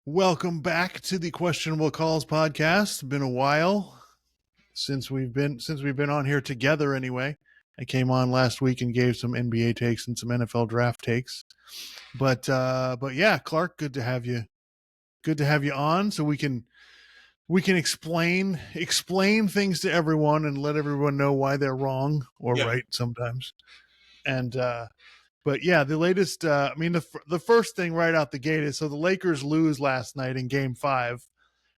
Welcome back to the Questionable Calls podcast. Been a while since we've been on here together anyway. I came on last week and gave some NBA takes and some NFL draft takes. But yeah, Clark, good to have you. Good to have you on so we can explain things to everyone and let everyone know why they're wrong or Yeah. right sometimes. And but yeah, the latest. The first thing right out the gate is so the Lakers lose last night in Game 5,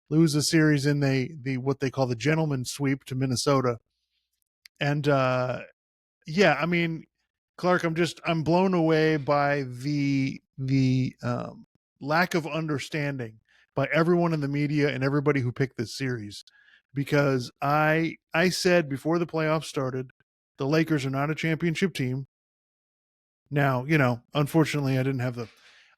lose a series in the what they call the gentleman's sweep to Minnesota, and yeah, I mean, Clark, I'm blown away by the lack of understanding by everyone in the media and everybody who picked this series, because I said before the playoffs started, the Lakers are not a championship team. Now, unfortunately, I didn't have the.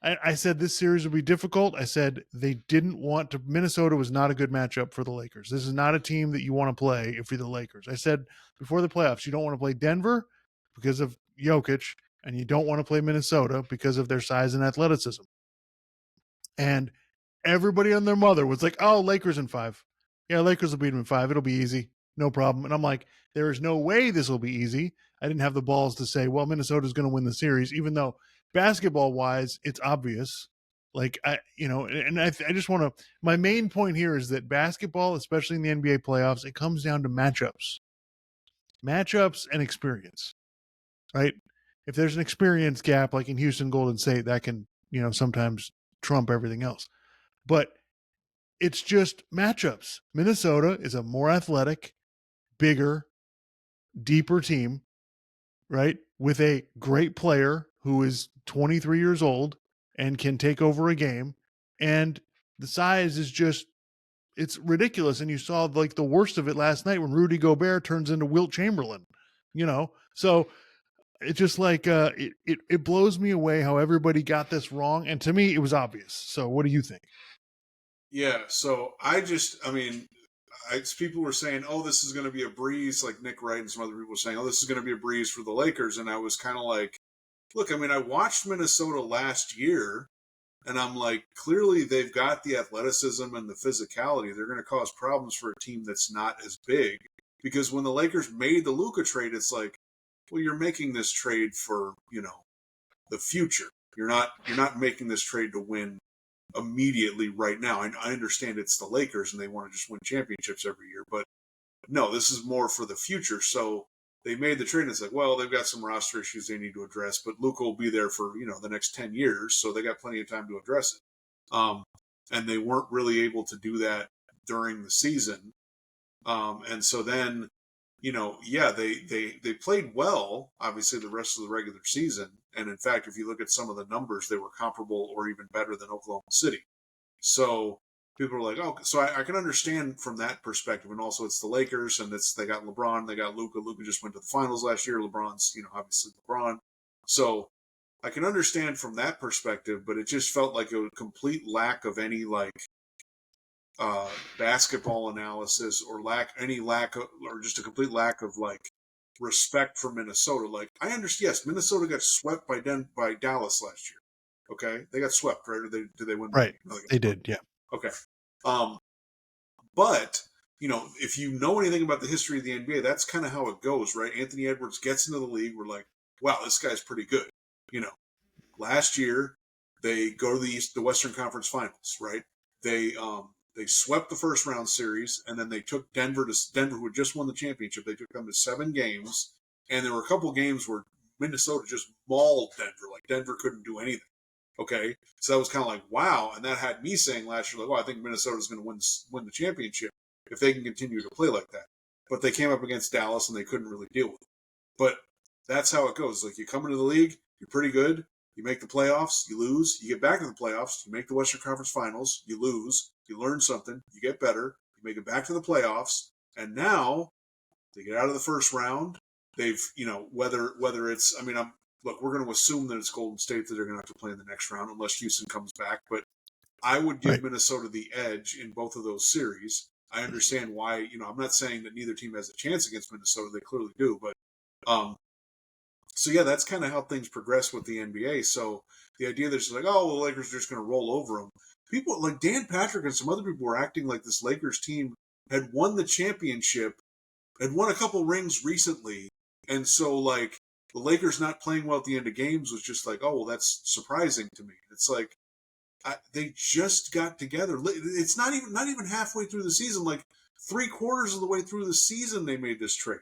I said this series would be difficult. I said they didn't want to. Minnesota was not a good matchup for the Lakers. This is not a team that you want to play if you're the Lakers. I said before the playoffs, you don't want to play Denver because of Jokic, and you don't want to play Minnesota because of their size and athleticism. And everybody and their mother was like, "Oh, Lakers in 5. Yeah, Lakers will beat them in 5. It'll be easy, no problem." And I'm like, "There is no way this will be easy." I didn't have the balls to say, "Well, Minnesota's going to win the series," even though basketball wise, it's obvious. Like I just want to. My main point here is that basketball, especially in the NBA playoffs, it comes down to matchups and experience, right? If there's an experience gap, like in Houston, Golden State, that can sometimes trump everything else. But it's just matchups. Minnesota is a more athletic, bigger, deeper team, right? With a great player who is 23 years old and can take over a game. And the size is just, it's ridiculous. And you saw like the worst of it last night when Rudy Gobert turns into Wilt Chamberlain, So it's just like, it blows me away how everybody got this wrong. And to me, it was obvious. So what do you think? Yeah. So people were saying, oh, this is going to be a breeze, like Nick Wright and some other people were saying, oh, this is going to be a breeze for the Lakers. And I was kind of like, look, I watched Minnesota last year, and I'm like, clearly they've got the athleticism and the physicality. They're going to cause problems for a team that's not as big. Because when the Lakers made the Luka trade, it's like, well, you're making this trade for, the future. You're not making this trade to win immediately right now. I understand it's the Lakers and they want to just win championships every year, but no, this is more for the future. So they made the trade and it's like, well, they've got some roster issues they need to address, but Luka will be there for, the next 10 years. So they got plenty of time to address it. And they weren't really able to do that during the season. And so then, they played well, obviously, the rest of the regular season. And in fact, if you look at some of the numbers, they were comparable or even better than Oklahoma City. So people are like, oh, so I can understand from that perspective. And also, it's the Lakers, and they got LeBron, they got Luka. Luka just went to the finals last year. LeBron's, obviously LeBron. So I can understand from that perspective, but it just felt like a complete lack of any basketball analysis or or just a complete lack of respect for Minnesota. Like I understand, yes, Minnesota got swept by Dallas last year. Okay, they got swept, right? Or did they win? Right. No, They did. Yeah. Okay. But if you know anything about the history of the NBA, that's kind of how it goes, right? Anthony Edwards gets into the league. We're like, wow, this guy's pretty good. Last year they go to the Western Conference Finals, right? They swept the first round series, and then they took Denver, who had just won the championship. They took them to 7 games, and there were a couple games where Minnesota just mauled Denver. Like Denver couldn't do anything. Okay, so that was kind of like wow, and that had me saying last year, like, "Oh, I think Minnesota's going to win the championship if they can continue to play like that." But they came up against Dallas, and they couldn't really deal with it. But that's how it goes. Like you come into the league, you're pretty good. You make the playoffs, you lose. You get back to the playoffs, you make the Western Conference Finals, you lose. You learn something, you get better. You make it back to the playoffs, and now they get out of the first round. They've, whether it's, look, we're going to assume that it's Golden State that they're going to have to play in the next round unless Houston comes back. But I would give Right. Minnesota the edge in both of those series. I understand why, I'm not saying that neither team has a chance against Minnesota. They clearly do. But, so yeah, that's kind of how things progress with the NBA. So the idea that it's like, oh, well, the Lakers are just going to roll over them. people like Dan Patrick and some other people were acting like this Lakers team had won the championship, had won a couple rings recently, and so like the Lakers not playing well at the end of games was just like, oh well, that's surprising to me. It's like they just got together. It's not even halfway through the season. Like 3/4 of the way through the season, they made this trade.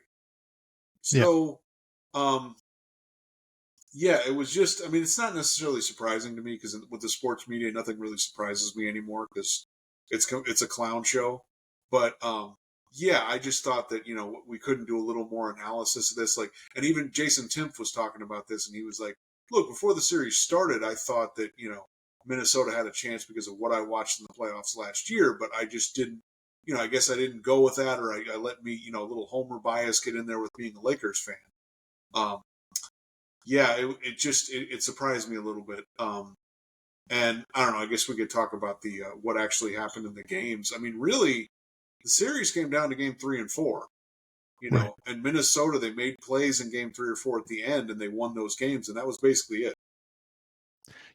So, yeah, it was just. I mean, it's not necessarily surprising to me because with the sports media, nothing really surprises me anymore because it's a clown show. But yeah, I just thought that we couldn't do a little more analysis of this. Like, and even Jason Timpf was talking about this, and he was like, "Look, before the series started, I thought that Minnesota had a chance because of what I watched in the playoffs last year, but I just didn't. I guess I didn't go with that, or I let me, a little homer bias get in there with being a Lakers fan. Yeah, it surprised me a little bit. And I don't know. I guess we could talk about the what actually happened in the games. I mean, really, the series came down to game 3 and 4. Right. And Minnesota, they made plays in game 3 or 4 at the end, and they won those games, and that was basically it.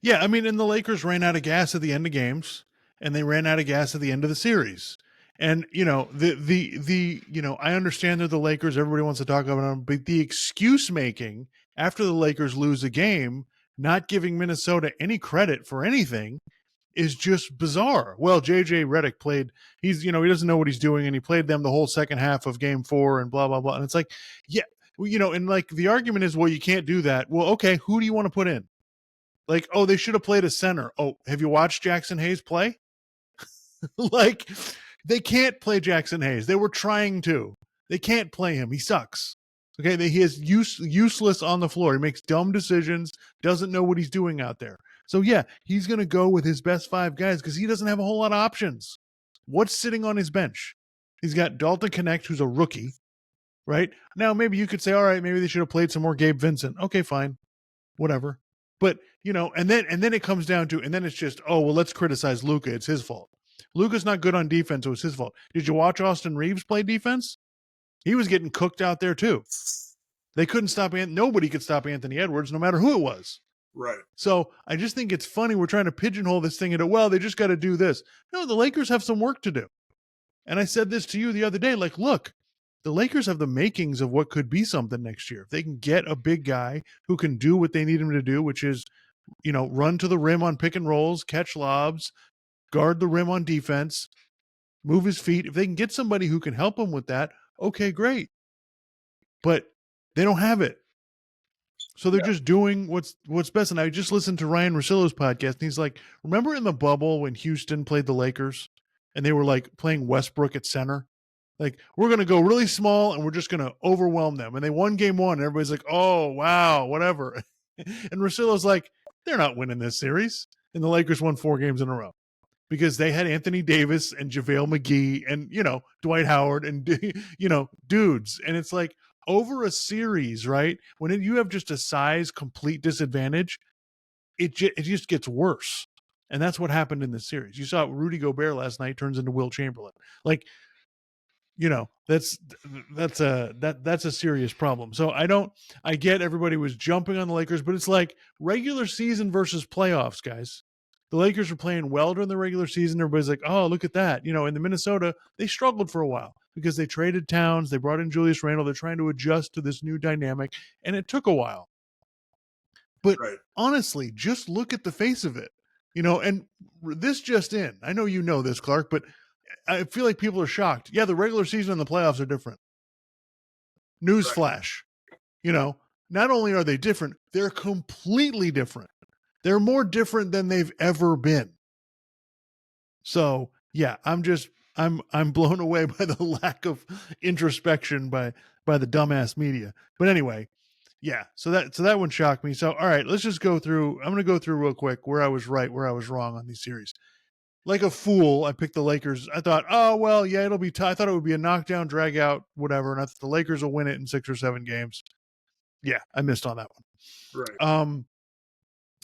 Yeah, I mean, and the Lakers ran out of gas at the end of games, and they ran out of gas at the end of the series. And I understand they're the Lakers. Everybody wants to talk about them, but the excuse making after the Lakers lose a game, not giving Minnesota any credit for anything, is just bizarre. Well, JJ Redick played. He doesn't know what he's doing, and he played them the whole second half of Game 4, and blah blah blah. And it's like, yeah, and like the argument is, well, you can't do that. Well, okay, who do you want to put in? Like, oh, they should have played a center. Oh, have you watched Jackson Hayes play? Like, they can't play Jackson Hayes. They were trying to. They can't play him. He sucks. Okay, he is useless on the floor. He makes dumb decisions, doesn't know what he's doing out there. So, yeah, he's going to go with his best 5 guys because he doesn't have a whole lot of options. What's sitting on his bench? He's got Dalton Knecht, who's a rookie, right? Now, maybe you could say, all right, maybe they should have played some more Gabe Vincent. Okay, fine. Whatever. But, and then it comes down to, and then it's just, oh, well, let's criticize Luka. It's his fault. Luka's not good on defense, so it's his fault. Did you watch Austin Reeves play defense? He was getting cooked out there too. They couldn't stop nobody could stop Anthony Edwards, no matter who it was. Right. So I just think it's funny we're trying to pigeonhole this thing into, well, they just got to do this. No, the Lakers have some work to do. And I said this to you the other day, like, look, the Lakers have the makings of what could be something next year. If they can get a big guy who can do what they need him to do, which is, run to the rim on pick and rolls, catch lobs, guard the rim on defense, move his feet. If they can get somebody who can help him with that, okay, great. But they don't have it. So they're just doing what's best. And I just listened to Ryan Russillo's podcast, and he's like, remember in the bubble when Houston played the Lakers and they were like playing Westbrook at center? Like, we're going to go really small and we're just going to overwhelm them. And they won game 1. And everybody's like, oh, wow, whatever. And Russillo's like, they're not winning this series. And the Lakers won 4 games in a row because they had Anthony Davis and JaVale McGee and, Dwight Howard and, dudes. And it's like, over a series, right? When you have just a size complete disadvantage, it just gets worse. And that's what happened in this series. You saw Rudy Gobert last night turns into Will Chamberlain. Like, that's a serious problem. So I get everybody was jumping on the Lakers, but it's like regular season versus playoffs, guys. The Lakers were playing well during the regular season. Everybody's like, oh, look at that. In the Minnesota, they struggled for a while because they traded Towns. They brought in Julius Randle. They're trying to adjust to this new dynamic, and it took a while. But honestly, just look at the face of it, and this just in. I know you know this, Clark, but I feel like people are shocked. Yeah, the regular season and the playoffs are different. Newsflash. Not only are they different, they're completely different. They're more different than they've ever been. So, yeah, I'm blown away by the lack of introspection by the dumbass media. But anyway, yeah, so that one shocked me. So, all right, let's just go through. I'm going to go through real quick where I was right, where I was wrong on these series. Like a fool, I picked the Lakers. I thought, oh, well, yeah, it'll be I thought it would be a knockdown, drag out, whatever. And I thought the Lakers will win it in 6 or 7 games. Yeah, I missed on that one. Right.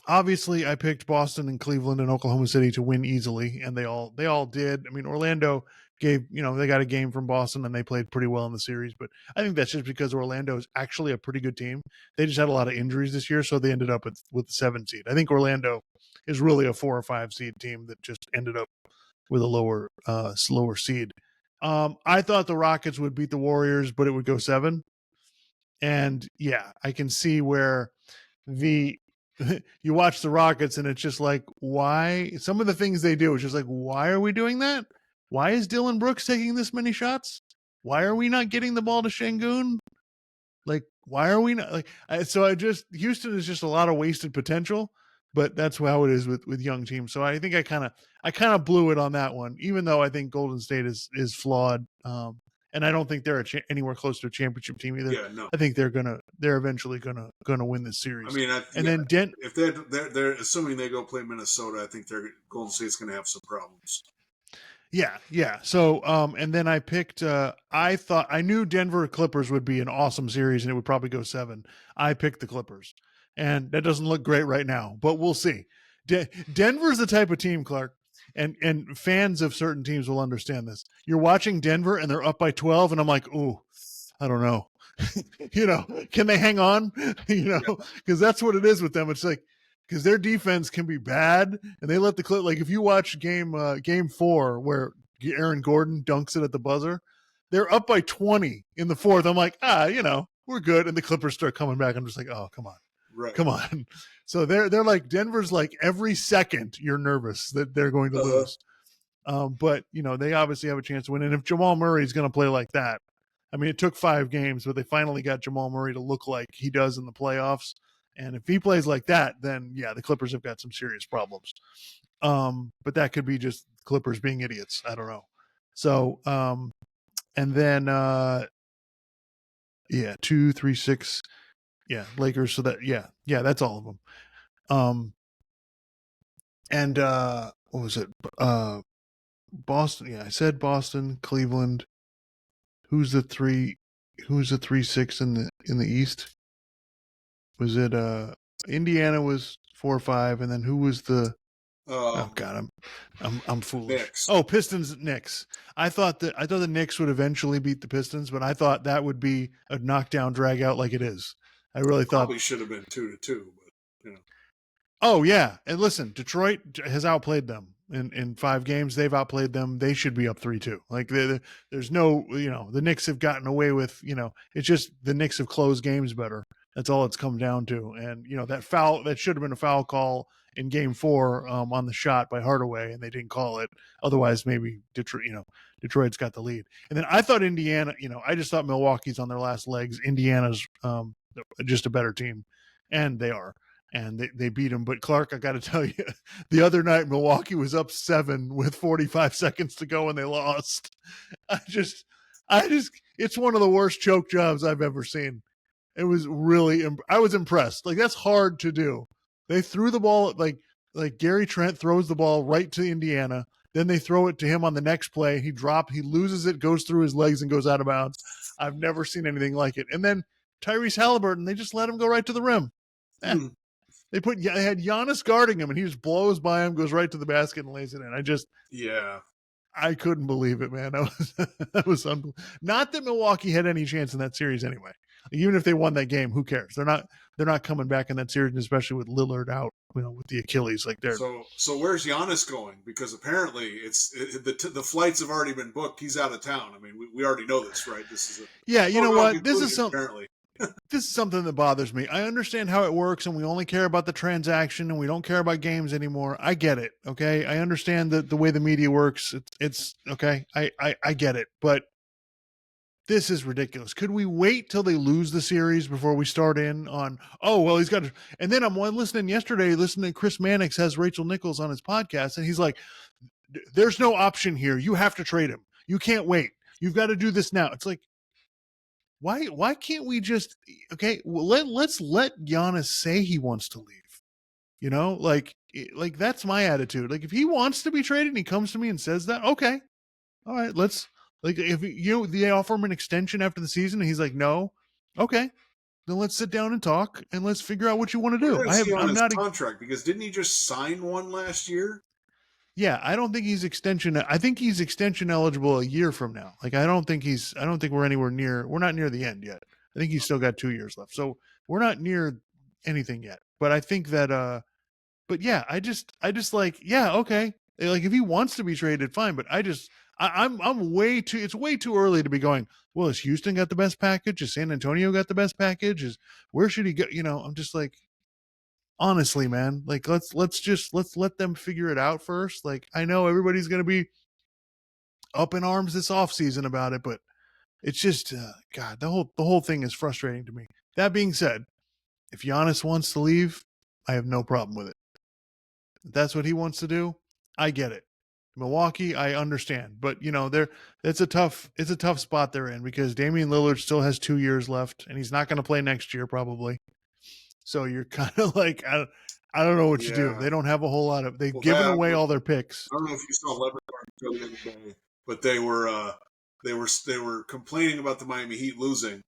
Obviously, I picked Boston and Cleveland and Oklahoma City to win easily, and they all did. I mean, Orlando they got a game from Boston and they played pretty well in the series. But I think that's just because Orlando is actually a pretty good team. They just had a lot of injuries this year, so they ended up with the 7 seed. I think Orlando is really a 4 or 5 seed team that just ended up with a lower seed. I thought the Rockets would beat the Warriors, but it would go 7. And yeah, I can see where you watch the Rockets and it's just like, why? Some of the things they do is just like, why are we doing that? Why is Dylan Brooks taking this many shots? Why are we not getting the ball to Şengün? Like, why are we not like? Houston is just a lot of wasted potential, but that's how it is with young teams. So I think I kind of blew it on that one, even though I think Golden State is flawed. And I don't think they're anywhere close to a championship team either. Yeah, no. I think they're eventually gonna win this series. I mean, if they're assuming they go play Minnesota, I think Golden State's going to have some problems. Yeah. So, and then I picked. I knew Denver Clippers would be an awesome series, and it would probably go 7. I picked the Clippers, and that doesn't look great right now, but we'll see. Denver's the type of team, Clark, and fans of certain teams will understand this. You're watching Denver, and they're up by 12, and I'm like, ooh, I don't know. Can they hang on? Because that's what it is with them. It's like, because their defense can be bad, and they let the clip. Like if you watch game 4 where Aaron Gordon dunks it at the buzzer, they're up by 20 in the 4th. I'm like, we're good, and the Clippers start coming back. I'm just like, oh, come on, right. Come on. So they're like Denver's like every second you're nervous that they're going to lose. But they obviously have a chance to win, and if Jamal Murray is going to play like that, I mean, it took 5 games, but they finally got Jamal Murray to look like he does in the playoffs. And if he plays like that, then yeah, the Clippers have got some serious problems. But that could be just Clippers being idiots. I don't know. So, and then, 2, 3, 6, Lakers. So that, that's all of them. And what was it? Boston. Yeah, I said Boston, Cleveland. Who's the 3? Who's the 3-6 in the East? Was it Indiana was 4 or 5, and then who was the? Oh God, I'm foolish. Knicks. Oh, Pistons, Knicks. I thought the Knicks would eventually beat the Pistons, but I thought that would be a knockdown drag out like it is. I really thought probably should have been 2-2, but Oh yeah, and listen, Detroit has outplayed them in 5 games. They've outplayed them. They should be up 3-2. Like there's no, the Knicks have gotten away with, it's just the Knicks have closed games better. That's all it's come down to. And that should have been a foul call in game 4 on the shot by Hardaway, and they didn't call it. Otherwise, maybe Detroit's got the lead. And then I thought Indiana, I just thought Milwaukee's on their last legs. Indiana's just a better team, and they are. And they beat them. But Clark, I got to tell you, the other night Milwaukee was up 7 with 45 seconds to go, and they lost. It's one of the worst choke jobs I've ever seen. It was really, I was impressed. Like, that's hard to do. They threw the ball, like Gary Trent throws the ball right to Indiana. Then they throw it to him on the next play. He loses it, goes through his legs, and goes out of bounds. I've never seen anything like it. And then Tyrese Halliburton, they just let him go right to the rim. They had Giannis guarding him, and he just blows by him, goes right to the basket, and lays it in. I couldn't believe it, man. That was unbelievable. Not that Milwaukee had any chance in that series anyway. Even if they won that game, who cares? They're not coming back in that series, especially with Lillard out, with the Achilles. Like they're so. Where's Giannis going? Because apparently the flights have already been booked. He's out of town. I mean, we already know this, right? This is you know what? This is something. Apparently. This is something that bothers me. I understand how it works, and we only care about the transaction, and we don't care about games anymore. I get it. Okay, I understand the way the media works. It's okay. I get it, but this is ridiculous. Could we wait till they lose the series before we start in on? Oh well, he's got to. And then I'm listening to Chris Mannix has Rachel Nichols on his podcast, and he's like, "There's no option here. You have to trade him. You can't wait. You've got to do this now." It's like, why can't we just let's let Giannis say he wants to leave. Like that's my attitude. Like if he wants to be traded and he comes to me and says that, okay. All right, let's if they offer him an extension after the season and he's like, no, okay. Then let's sit down and talk and let's figure out what you want to do. I'm not contract because didn't he just sign one last year? Yeah, I don't think he's extension. I think he's extension eligible a year from now. Like I don't think we're anywhere near. We're not near the end yet. I think he's still got 2 years left. So we're not near anything yet. But I think that. But yeah, I just like yeah okay. Like if he wants to be traded, fine. But I'm way too. It's way too early to be going. Well, has Houston got the best package? Has San Antonio got the best package? Is where should he go? I'm just like honestly, man, like let's let them figure it out first. Like I know everybody's going to be up in arms this offseason about it, but it's just god, the whole thing is frustrating to me. That being said, if Giannis wants to leave, I have no problem with it. If that's what he wants to do, I get it. Milwaukee, I understand, but it's a tough spot they're in because Damian Lillard still has 2 years left and he's not going to play next year probably. So you're kind of like, I don't know what you do. They don't have a whole lot of. They've given away all their picks. I don't know if you saw Lebanon the other day, but they were complaining about the Miami Heat losing,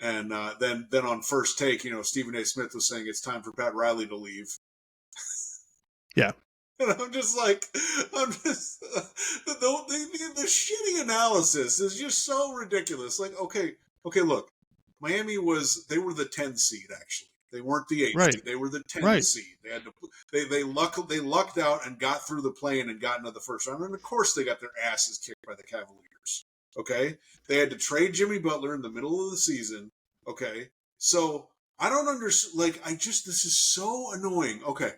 and then on First Take, Stephen A. Smith was saying it's time for Pat Riley to leave. Yeah. And I'm just the shitty analysis is just so ridiculous. Like, okay, look, Miami they were the 10 seed actually. They weren't the 8 seed. They were the 10 seed. They had to they lucked out and got through the play-in and got into the first round. And of course they got their asses kicked by the Cavaliers. Okay? They had to trade Jimmy Butler in the middle of the season. Okay? So I don't understand this is so annoying. Okay.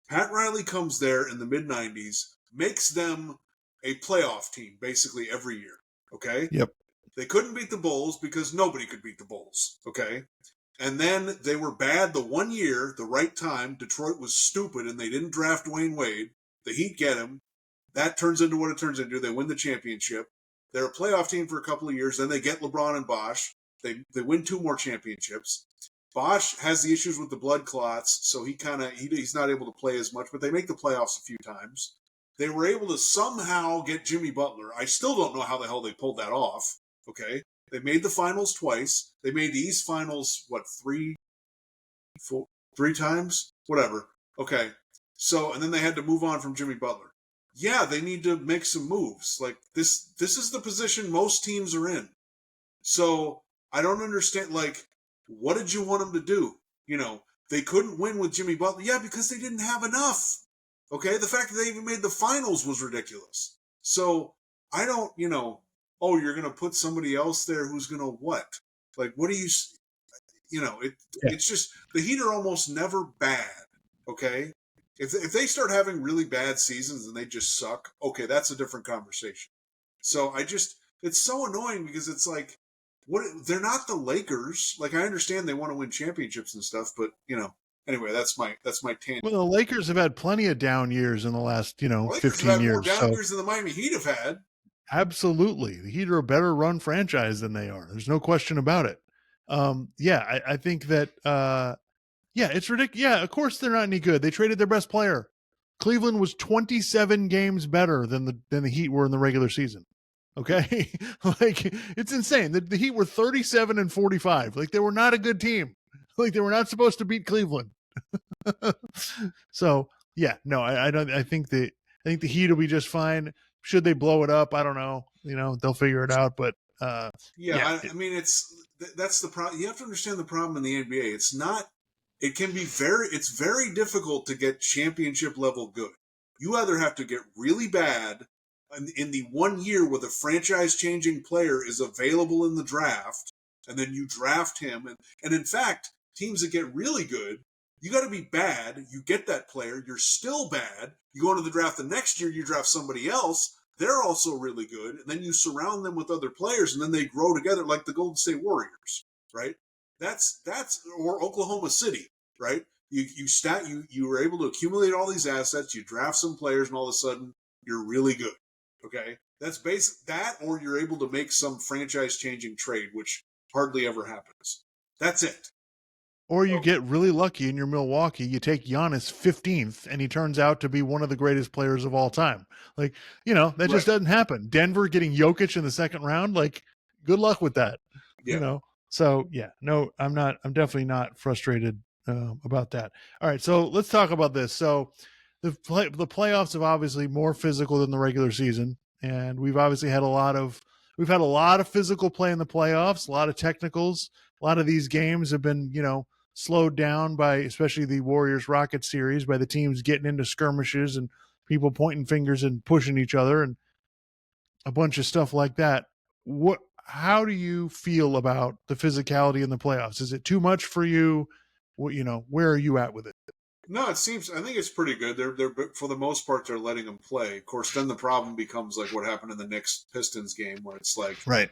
Pat Riley comes there in the mid-90s, makes them a playoff team basically every year. Okay? Yep. They couldn't beat the Bulls because nobody could beat the Bulls. Okay? And then they were bad the 1 year, the right time. Detroit was stupid and they didn't draft Dwayne Wade. The Heat get him. That turns into what it turns into. They win the championship. They're a playoff team for a couple of years. Then they get LeBron and Bosh. They win 2 more championships. Bosh has the issues with the blood clots, so he's not able to play as much, but they make the playoffs a few times. They were able to somehow get Jimmy Butler. I still don't know how the hell they pulled that off. Okay? They made the finals twice. They made the East finals, 3 times? Whatever. Okay. So, and then they had to move on from Jimmy Butler. Yeah, they need to make some moves. Like, this is the position most teams are in. So, I don't understand, what did you want them to do? They couldn't win with Jimmy Butler. Yeah, because they didn't have enough. Okay? The fact that they even made the finals was ridiculous. So, I don't, oh, you're going to put somebody else there who's going to what? Like, what do you, It's just, the Heat are almost never bad, okay? If they start having really bad seasons and they just suck, okay, that's a different conversation. So it's so annoying because it's like, they're not the Lakers. Like, I understand they want to win championships and stuff, but, anyway, that's my tangent. Well, the Lakers have had plenty of down years in the last, 15 years. Lakers have had more down years than the Miami Heat have had. Absolutely. The Heat are a better run franchise than they are. There's no question about it. I think that, it's ridiculous. Yeah, of course they're not any good. They traded their best player. Cleveland was 27 games better than the Heat were in the regular season. Okay? It's insane. The Heat were 37 and 45. Like, they were not a good team. Like, they were not supposed to beat Cleveland. So, yeah, no, I think the Heat will be just fine. Should they blow it up? I don't know. They'll figure it out. But I mean, that's the problem. You have to understand the problem in the NBA. It's very difficult to get championship level good. You either have to get really bad in the 1 year where the franchise changing player is available in the draft, and then you draft him. And in fact, teams that get really good, you got to be bad. You get that player. You're still bad. You go into the draft the next year, you draft somebody else. They're also really good. And then you surround them with other players, and then they grow together like the Golden State Warriors, right? That's or Oklahoma City, right? You were able to accumulate all these assets. You draft some players, and all of a sudden you're really good. Okay, that's that, or you're able to make some franchise-changing trade, which hardly ever happens. That's it. Or you get really lucky in your Milwaukee. You take Giannis 15th, and he turns out to be one of the greatest players of all time. That just doesn't happen. Denver getting Jokic in the second round, good luck with that. Yeah. So yeah, no, I'm definitely not frustrated about that. All right, so let's talk about this. So the playoffs have obviously more physical than the regular season, and we've obviously had a lot of physical play in the playoffs, a lot of technicals. A lot of these games have been, slowed down by, especially the Warriors Rockets series, by the teams getting into skirmishes and people pointing fingers and pushing each other and a bunch of stuff like that. How do you feel about the physicality in the playoffs? Is it too much for you? Where are you at with it? No, I think it's pretty good. They're for the most part they're letting them play. Of course, then the problem becomes like what happened in the Knicks Pistons game, where it's like Right.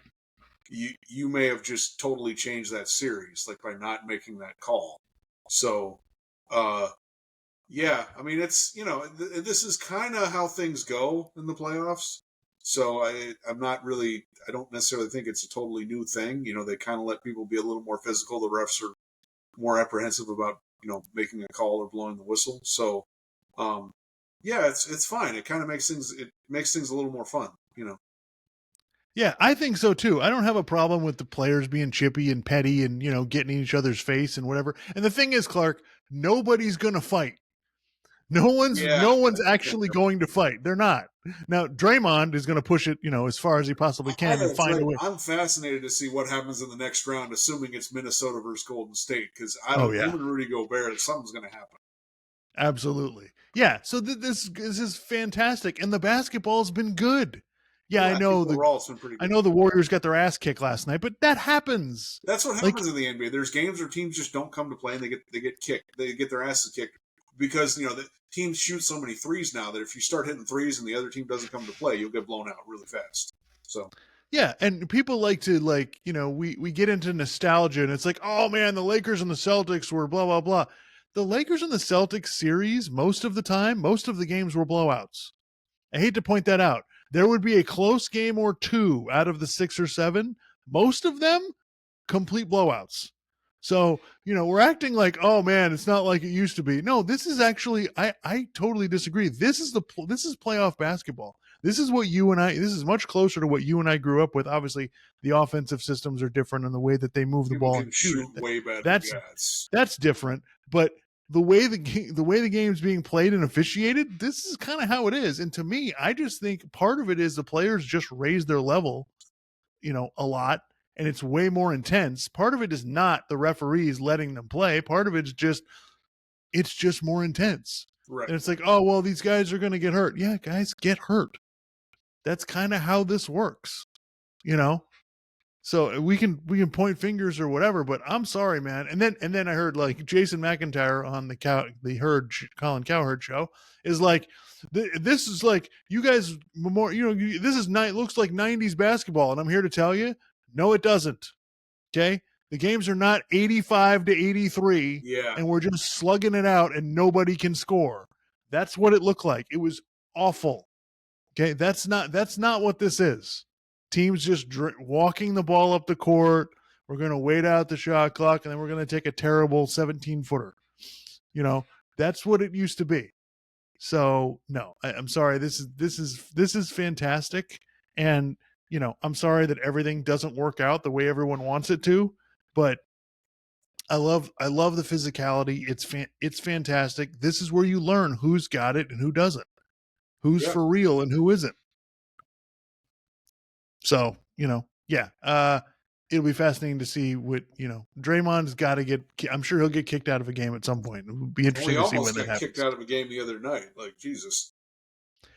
you may have just totally changed that series, like by not making that call. So, yeah, I mean, it's this is kind of how things go in the playoffs. So I'm not really, I don't necessarily think it's a totally new thing. They kind of let people be a little more physical. The refs are more apprehensive about making a call or blowing the whistle. So, yeah, it's fine. It kind of makes things a little more fun. Yeah, I think so too. I don't have a problem with the players being chippy and petty and, getting in each other's face and whatever. And the thing is, Clark, nobody's going to fight. No one's actually going to fight. They're not. Now, Draymond is going to push it, as far as he possibly can and find a way. I'm fascinated to see what happens in the next round, assuming it's Minnesota versus Golden State, because Oh, him yeah. and Rudy Gobert, something's going to happen. Absolutely. Yeah. So this is fantastic, and the basketball's been good. Yeah, I know it's been pretty good. I know the Warriors got their ass kicked last night, but that happens. That's what happens in the NBA. There's games where teams just don't come to play and they get kicked. They get their asses kicked because the teams shoot so many threes now that if you start hitting threes and the other team doesn't come to play, you'll get blown out really fast. So yeah, and people like to we get into nostalgia and it's like, oh man, the Lakers and the Celtics were blah blah blah. The Lakers and the Celtics series, most of the time, most of the games were blowouts. I hate to point that out. There would be a close game or two out of the 6 or 7. Most of them complete blowouts. So, we're acting like, oh man, it's not like it used to be. No, this is actually, I totally disagree. This is playoff basketball. This is this is much closer to what you and I grew up with. Obviously, the offensive systems are different and the way that they move the ball and shoot it. Way better. That's different. But the way the game's being played and officiated, this is kind of how it is. And to me, I just think part of it is the players just raise their level, a lot, and it's way more intense. Part of it is not the referees letting them play. Part of it's just more intense. Right. And it's like, oh well, these guys are going to get hurt. Yeah, guys get hurt. That's kind of how this works, So we can point fingers or whatever, but I'm sorry, man. And then I heard like Jason McIntyre on the Colin Cowherd show is like, this is like you guys more, this is looks like 90s basketball, and I'm here to tell you, no, it doesn't. Okay, the games are not 85 to 83, and we're just slugging it out, and nobody can score. That's what it looked like. It was awful. Okay, that's not what this is. Teams just walking the ball up the court. We're going to wait out the shot clock, and then we're going to take a terrible 17-footer. That's what it used to be. So no, I'm sorry. This is fantastic, and I'm sorry that everything doesn't work out the way everyone wants it to, but I love the physicality. It's fantastic. This is where you learn who's got it and who doesn't, who's for real and who isn't. So, it'll be fascinating to see what, Draymond's got to get, I'm sure he'll get kicked out of a game at some point. It would be interesting to see when that happens. Kicked out of a game the other night. Like, Jesus.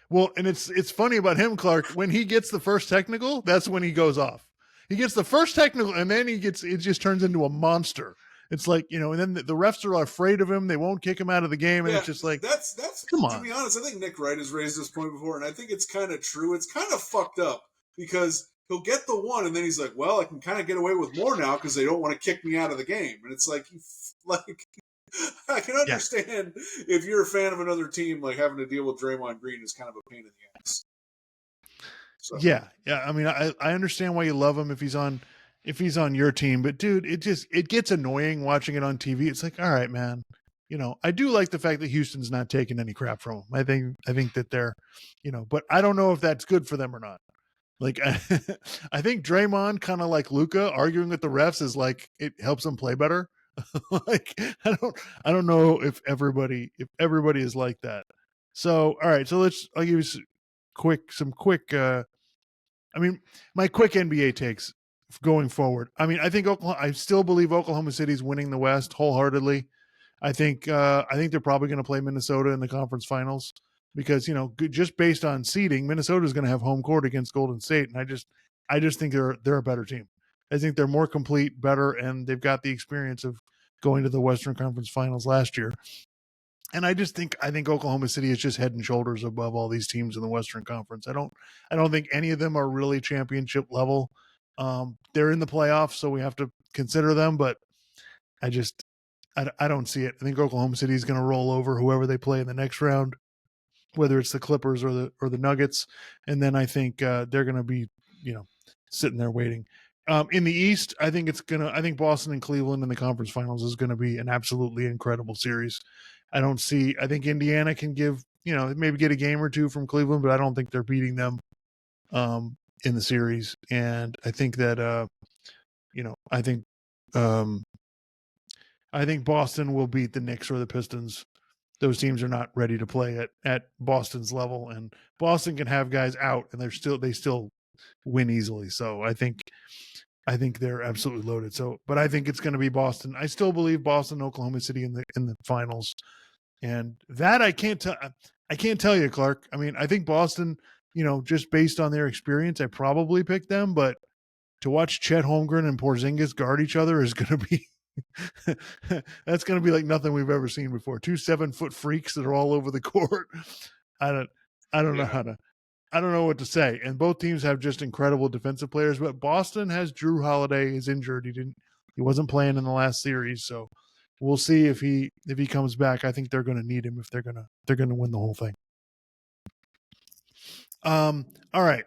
Well, and it's funny about him, Clark, when he gets the first technical, that's when he goes off. He gets the first technical and then it just turns into a monster. It's like, and then the refs are afraid of him. They won't kick him out of the game. And it's just like, that's, come on. To be honest, I think Nick Wright has raised this point before, and I think it's kind of true. It's kind of fucked up because he'll get the one and then he's like, well, I can kind of get away with more now because they don't want to kick me out of the game. And it's like, I can understand if you're a fan of another team, like having to deal with Draymond Green is kind of a pain in the ass. So. Yeah. I mean, I understand why you love him if he's on your team, but dude, it gets annoying watching it on TV. It's like, all right, man. I do like the fact that Houston's not taking any crap from him. I think that they're, but I don't know if that's good for them or not. Like, I think Draymond, kind of like Luka, arguing with the refs is like it helps them play better. Like, I don't know if everybody is like that. So, all right. So I'll give you some quick. My quick NBA takes going forward. I think I still believe Oklahoma City's winning the West wholeheartedly. I think they're probably going to play Minnesota in the conference finals because just based on seeding, Minnesota is going to have home court against Golden State, and I just think they're a better team. I think they're more complete, better, and they've got the experience of going to the Western Conference Finals last year. And I think Oklahoma City is just head and shoulders above all these teams in the Western Conference. I don't think any of them are really championship level. They're in the playoffs, so we have to consider them, but I just I don't see it. I think Oklahoma City is going to roll over whoever they play in the next round, whether it's the Clippers or the Nuggets, and then I think they're going to be sitting there waiting. In the East, I think Boston and Cleveland in the conference finals is going to be an absolutely incredible series. I think Indiana can give maybe get a game or two from Cleveland, but I don't think they're beating them in the series. And I think that I think Boston will beat the Knicks or the Pistons. Those teams are not ready to play at Boston's level, and Boston can have guys out, and they still win easily. So I think they're absolutely loaded. So, but I think it's going to be Boston. I still believe Boston, Oklahoma City in the finals, and that I can't tell you, Clark. I think Boston. Just based on their experience, I probably picked them, but to watch Chet Holmgren and Porzingis guard each other is going to be that's going to be like nothing we've ever seen before. 2 7-foot freaks that are all over the court. I don't know I don't know what to say. And both teams have just incredible defensive players, but Boston has Drew Holiday is injured. He wasn't playing in the last series, so we'll see if he comes back. I think they're going to need him if they're going to win the whole thing. All right.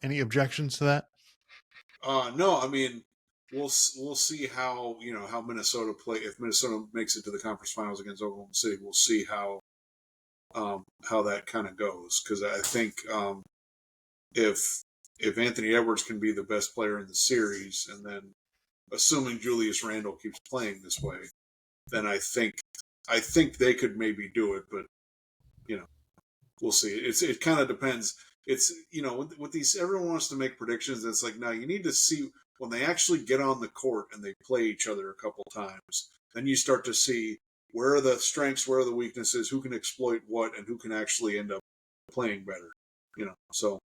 Any objections to that? No, we'll see how how Minnesota play. If Minnesota makes it to the conference finals against Oklahoma City, we'll see how that kind of goes. Because I think if Anthony Edwards can be the best player in the series, and then assuming Julius Randle keeps playing this way, then I think they could maybe do it. But we'll see. It kind of depends. It's with these, everyone wants to make predictions. It's like, now you need to see when they actually get on the court and they play each other a couple times. Then you start to see where are the strengths, where are the weaknesses, who can exploit what, and who can actually end up playing better. So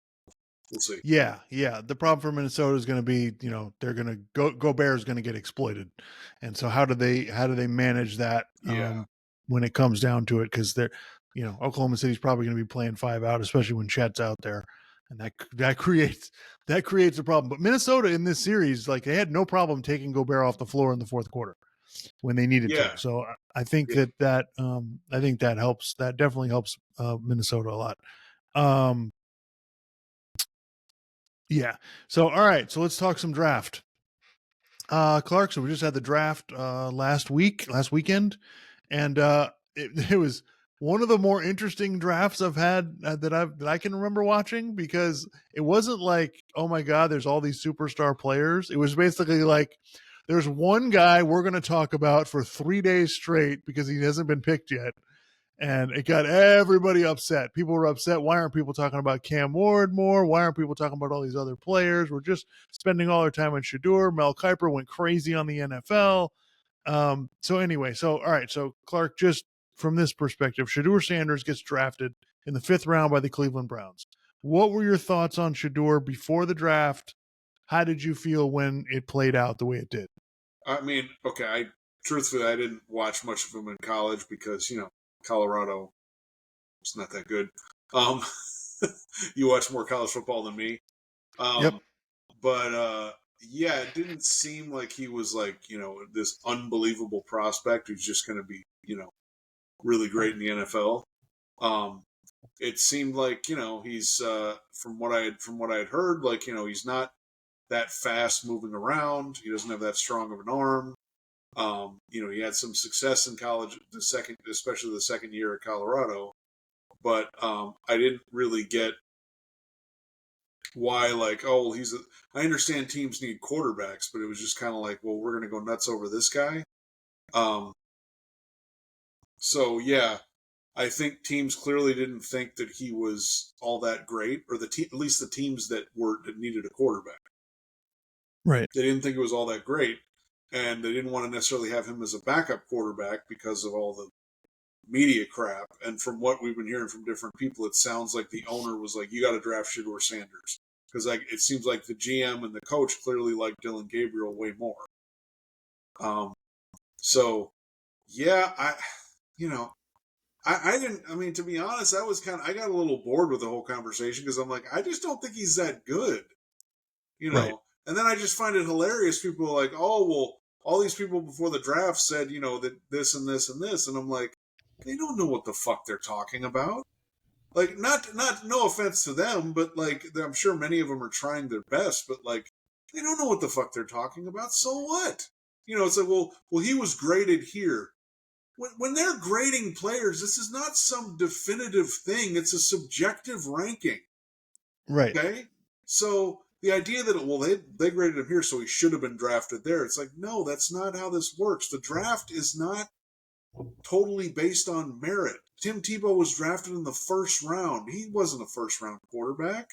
we'll see. Yeah. The problem for Minnesota is going to be, they're going to Gobert is going to get exploited, and so how do they manage that? When it comes down to it, because they're Oklahoma City's probably going to be playing 5 out, especially when Chet's out there, and that creates a problem. But Minnesota in this series, like, they had no problem taking Gobert off the floor in the fourth quarter when they needed to. So I think that I think that helps. That definitely helps Minnesota a lot. Yeah. So all right. So let's talk some draft. Clark, so we just had the draft last weekend, and it was one of the more interesting drafts I've had that I can remember watching, because it wasn't like, oh my God, there's all these superstar players. It was basically like, there's one guy we're going to talk about for 3 days straight because he hasn't been picked yet. And it got everybody upset. People were upset. Why aren't people talking about Cam Ward more? Why aren't people talking about all these other players? We're just spending all our time on Shedeur. Mel Kiper went crazy on the NFL. So anyway, all right. So Clark, just from this perspective, Shedeur Sanders gets drafted in the 5th round by the Cleveland Browns. What were your thoughts on Shedeur before the draft? How did you feel when it played out the way it did? Okay. Truthfully, I didn't watch much of him in college because, Colorado was not that good. You watch more college football than me. Yep. But it didn't seem like he was like, this unbelievable prospect who's just going to be, really great in the NFL. It seemed like, he's from what I had heard, like, he's not that fast moving around. He doesn't have that strong of an arm. He had some success in college, especially the second year at Colorado, but I didn't really get why, like, I understand teams need quarterbacks, but it was just kind of like, well, we're going to go nuts over this guy. So yeah, I think teams clearly didn't think that he was all that great, or at least the teams that needed a quarterback. Right. They didn't think it was all that great, and they didn't want to necessarily have him as a backup quarterback because of all the media crap. And from what we've been hearing from different people, it sounds like the owner was like, "You got to draft Shedeur Sanders," because it seems like the GM and the coach clearly like Dillon Gabriel way more. So yeah, I didn't. I mean, to be honest, I got a little bored with the whole conversation because I'm like, I just don't think he's that good, Right. And then I just find it hilarious. People are like, oh well, all these people before the draft said, that this and this and this, and I'm like, they don't know what the fuck they're talking about. Like, not no offense to them, but like, I'm sure many of them are trying their best, but like, they don't know what the fuck they're talking about. So what? It's like, well, he was graded here. When they're grading players, this is not some definitive thing. It's a subjective ranking. Right. Okay? So the idea that, they graded him here, so he should have been drafted there. It's like, no, that's not how this works. The draft is not totally based on merit. Tim Tebow was drafted in the first round. He wasn't a first round quarterback.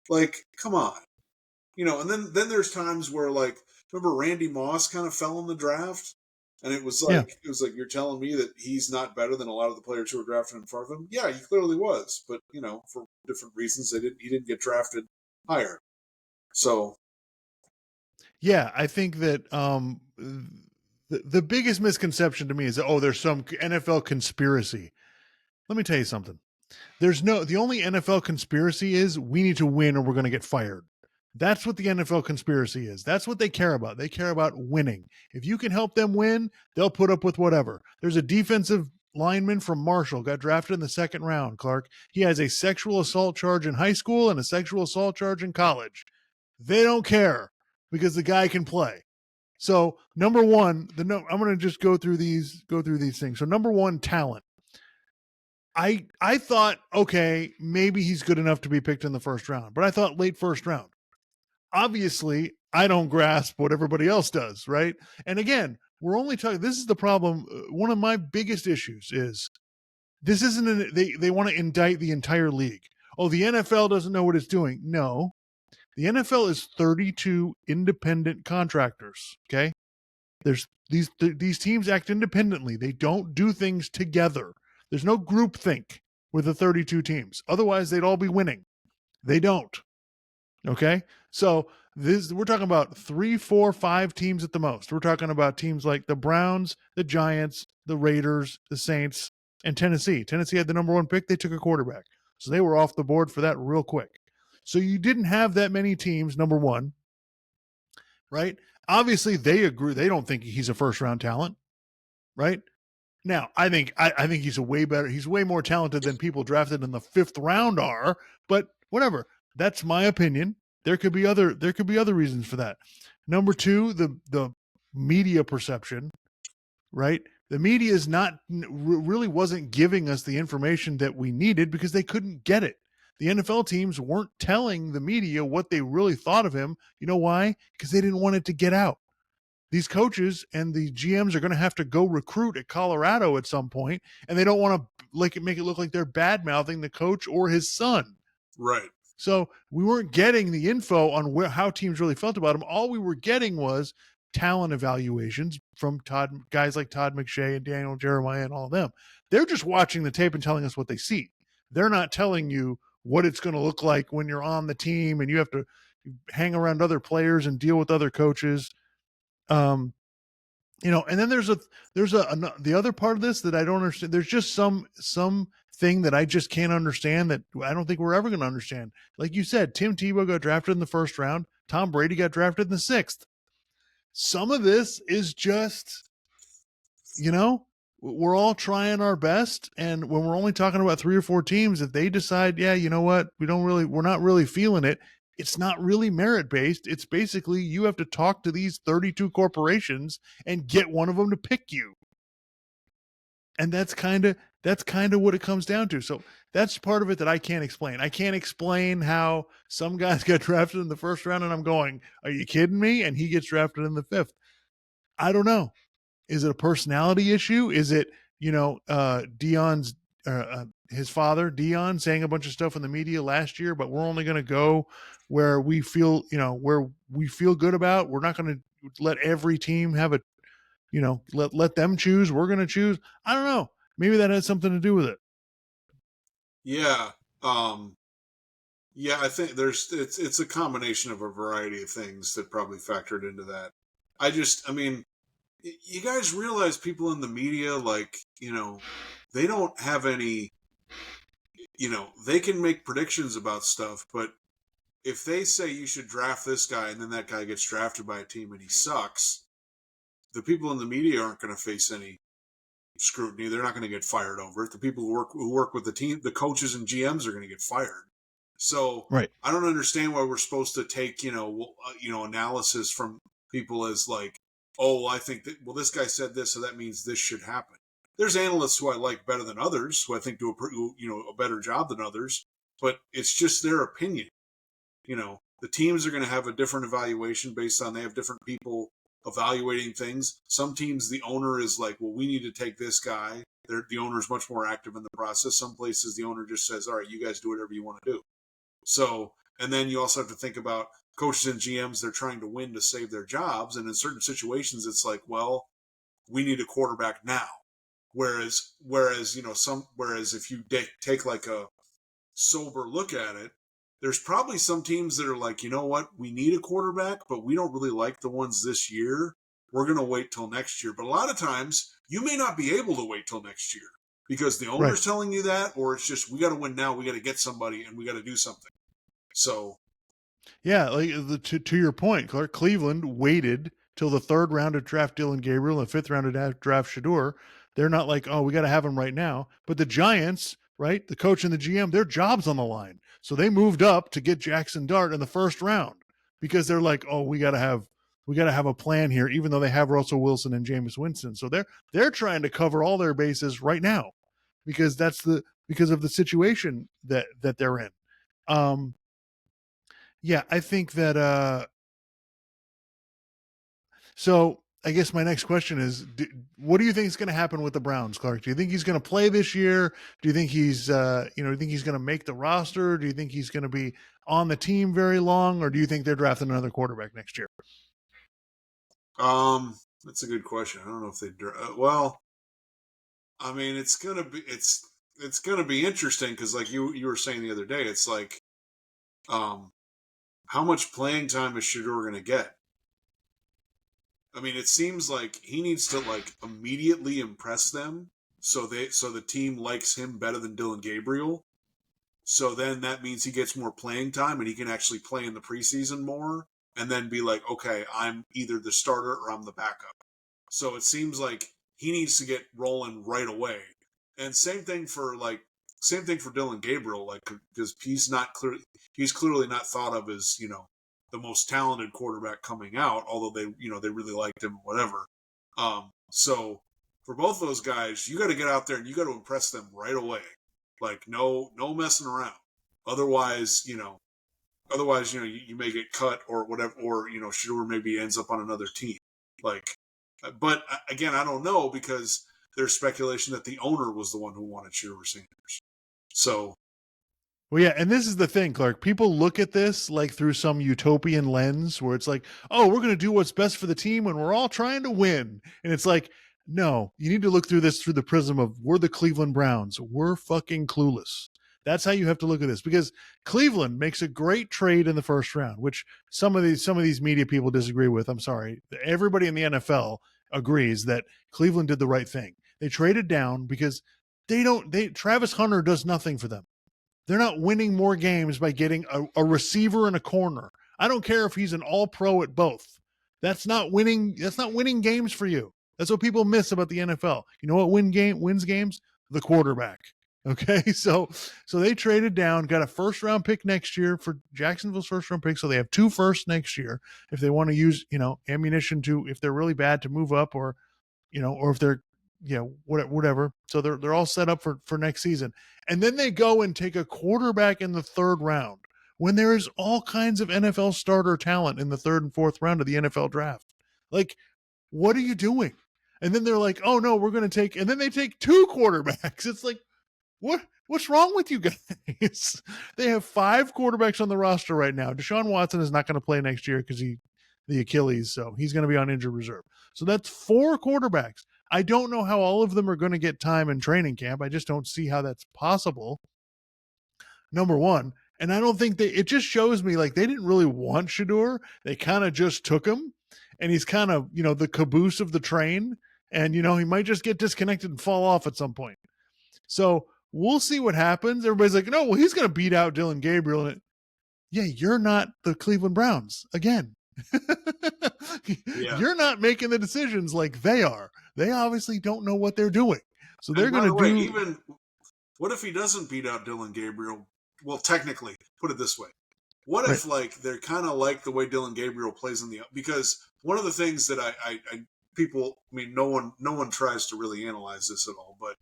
Like, come on. And then there's times where, like, remember Randy Moss kind of fell in the draft? And it was like, you're telling me that he's not better than a lot of the players who were drafted in front of him? Yeah, he clearly was. But, for different reasons, he didn't get drafted higher. So. Yeah, I think that the biggest misconception to me is that, there's some NFL conspiracy. Let me tell you something. The only NFL conspiracy is we need to win or we're going to get fired. That's what the NFL conspiracy is. That's what they care about. They care about winning. If you can help them win, they'll put up with whatever. There's a defensive lineman from Marshall, got drafted in the second round, Clark. He has a sexual assault charge in high school and a sexual assault charge in college. They don't care because the guy can play. So number one, I'm going to just go through these things. So number one, talent. I thought, okay, maybe he's good enough to be picked in the first round, but I thought late first round. Obviously, I don't grasp what everybody else does, right? And again, we're only talking, this is the problem. One of my biggest issues is this isn't, they want to indict the entire league. Oh, the NFL doesn't know what it's doing. No, the NFL is 32 independent contractors, okay? There's these teams act independently. They don't do things together. There's no group think with the 32 teams. Otherwise, they'd all be winning. They don't. Okay? So we're talking about 3, 4, 5 teams at the most. We're talking about teams like the Browns, the Giants, the Raiders, the Saints, and Tennessee. Tennessee had the number 1 pick. They took a quarterback. So they were off the board for that real quick. So you didn't have that many teams, number 1, right? Obviously, they agree. They don't think he's a first-round talent, right? Now, I think he's he's way more talented than people drafted in the 5th round are, but whatever. That's my opinion. There could be other reasons for that. Number 2, the media perception, right? The media really wasn't giving us the information that we needed because they couldn't get it. The NFL teams weren't telling the media what they really thought of him. You know why? Because they didn't want it to get out. These coaches and the GMs are going to have to go recruit at Colorado at some point, and they don't want to make it look like they're bad-mouthing the coach or his son. Right. So we weren't getting the info on how teams really felt about him. All we were getting was talent evaluations from guys like Todd McShay and Daniel Jeremiah and all of them. They're just watching the tape and telling us what they see. They're not telling you what it's going to look like when you're on the team and you have to hang around other players and deal with other coaches. And then there's the other part of this that I don't understand. There's just some thing that I just can't understand that I don't think we're ever going to understand. Like you said, Tim Tebow got drafted in the 1st round. Tom Brady got drafted in the 6th. Some of this is just, we're all trying our best. And when we're only talking about 3 or 4 teams, if they decide, yeah, you know what, we're not really feeling it. It's not really merit-based. It's basically you have to talk to these 32 corporations and get one of them to pick you. And that's kind of what it comes down to. So that's part of it that I can't explain. I can't explain how some guys got drafted in the 1st round and I'm going, are you kidding me? And he gets drafted in the 5th. I don't know. Is it a personality issue? Is it, Deion's his father Dion saying a bunch of stuff in the media last year, but we're only going to go where we feel, where we feel good about. We're not going to let every team have a, let them choose. We're going to choose. I don't know. Maybe that has something to do with it. Yeah. Yeah, I think it's a combination of a variety of things that probably factored into that. I mean, you guys realize people in the media, like, they don't have any, they can make predictions about stuff, but if they say you should draft this guy and then that guy gets drafted by a team and he sucks, the people in the media aren't going to face any scrutiny. They're not going to get fired over it. The people who work with the team, the coaches and GMs, are going to get fired. So right. I don't understand why we're supposed to take analysis from people as like, oh, I think that, well, this guy said this, so that means this should happen. There's analysts who I like better than others, who I think do a better job than others, but it's just their opinion. The teams are going to have a different evaluation based on, they have different people evaluating things. Some teams, the owner is like, well, we need to take this guy. The owner is much more active in the process. Some places the owner just says, all right, you guys do whatever you want to do. So, and then you also have to think about coaches and GMs, they're trying to win to save their jobs. And in certain situations, it's like, well, we need a quarterback now. Whereas if you take like a sober look at it, there's probably some teams that are like, you know what, we need a quarterback, but we don't really like the ones this year. We're going to wait till next year. But a lot of times you may not be able to wait till next year because the owner's telling you that, or it's just, we got to win now. We got to get somebody and we got to do something. So. Yeah. Like to your point, Clark, Cleveland waited till the third round to draft Dillon Gabriel and the fifth round to draft Shedeur. They're not like, oh, we got to have him right now. But the Giants, right, the coach and the GM, their job's on the line. So they moved up to get Jackson Dart in the first round because they're like, oh, we got to have a plan here, even though they have Russell Wilson and Jameis Winston. So they're trying to cover all their bases right now because because of the situation that they're in. Yeah, I think that. So I guess my next question is, what do you think is going to happen with the Browns, Clark? Do you think he's going to play this year? Do you think he's, do you think he's going to make the roster? Do you think he's going to be on the team very long, or do you think they're drafting another quarterback next year? That's a good question. I don't know if they. Well, I mean, it's gonna be interesting because, like you were saying the other day, it's like, how much playing time is Shedeur going to get? I mean, it seems like he needs to like immediately impress them so the team likes him better than Dillon Gabriel. So then that means he gets more playing time and he can actually play in the preseason more and then be like, okay, I'm either the starter or I'm the backup. So it seems like he needs to get rolling right away. And same thing for Dillon Gabriel, like, because he's clearly not thought of as, the most talented quarterback coming out, although they really liked him, whatever. So for both those guys, you got to get out there and you got to impress them right away. Like, no messing around. Otherwise, you may get cut or whatever, or, Shedeur maybe ends up on another team. Like, but again, I don't know because there's speculation that the owner was the one who wanted Shedeur Sanders. So. Well, yeah, and this is the thing, Clark. People look at this like through some utopian lens where it's like, oh, we're going to do what's best for the team when we're all trying to win. And it's like, no, you need to look through this through the prism of we're the Cleveland Browns. We're fucking clueless. That's how you have to look at this because Cleveland makes a great trade in the first round, which some of these media people disagree with. I'm sorry. Everybody in the NFL agrees that Cleveland did the right thing. They traded down because Travis Hunter does nothing for them. They're not winning more games by getting a receiver and a corner. I don't care if he's an all-pro at both. That's not winning games for you. That's what people miss about the NFL. You know what wins games? The quarterback. Okay, so they traded down, got a first-round pick next year for Jacksonville's first-round pick, so they have 2 firsts next year if they want to use, ammunition if they're really bad to move up or if they're whatever. So they're all set up for next season. And then they go and take a quarterback in the third round when there is all kinds of NFL starter talent in the third and fourth round of the NFL draft. Like, what are you doing? And then they're like, oh no, we're going to take, and then they take 2 quarterbacks. It's like, What's wrong with you guys? They have 5 quarterbacks on the roster right now. Deshaun Watson is not going to play next year because the Achilles, so he's going to be on injured reserve. So that's 4 quarterbacks. I don't know how all of them are going to get time in training camp. I just don't see how that's possible. Number one. And I don't think it just shows me like they didn't really want Shedeur. They kind of just took him, and he's kind of, the caboose of the train. And, he might just get disconnected and fall off at some point. So we'll see what happens. Everybody's like, no, well, he's going to beat out Dylan Gabriel. And yeah, you're not the Cleveland Browns again. Yeah. You're not making the decisions like they are. They obviously don't know what they're doing. So they're going to do. Even what if he doesn't beat out Dylan Gabriel? Well, technically, put it this way. What if they're kind of like the way Dylan Gabriel plays in the, because one of the things that no one tries to really analyze this at all, but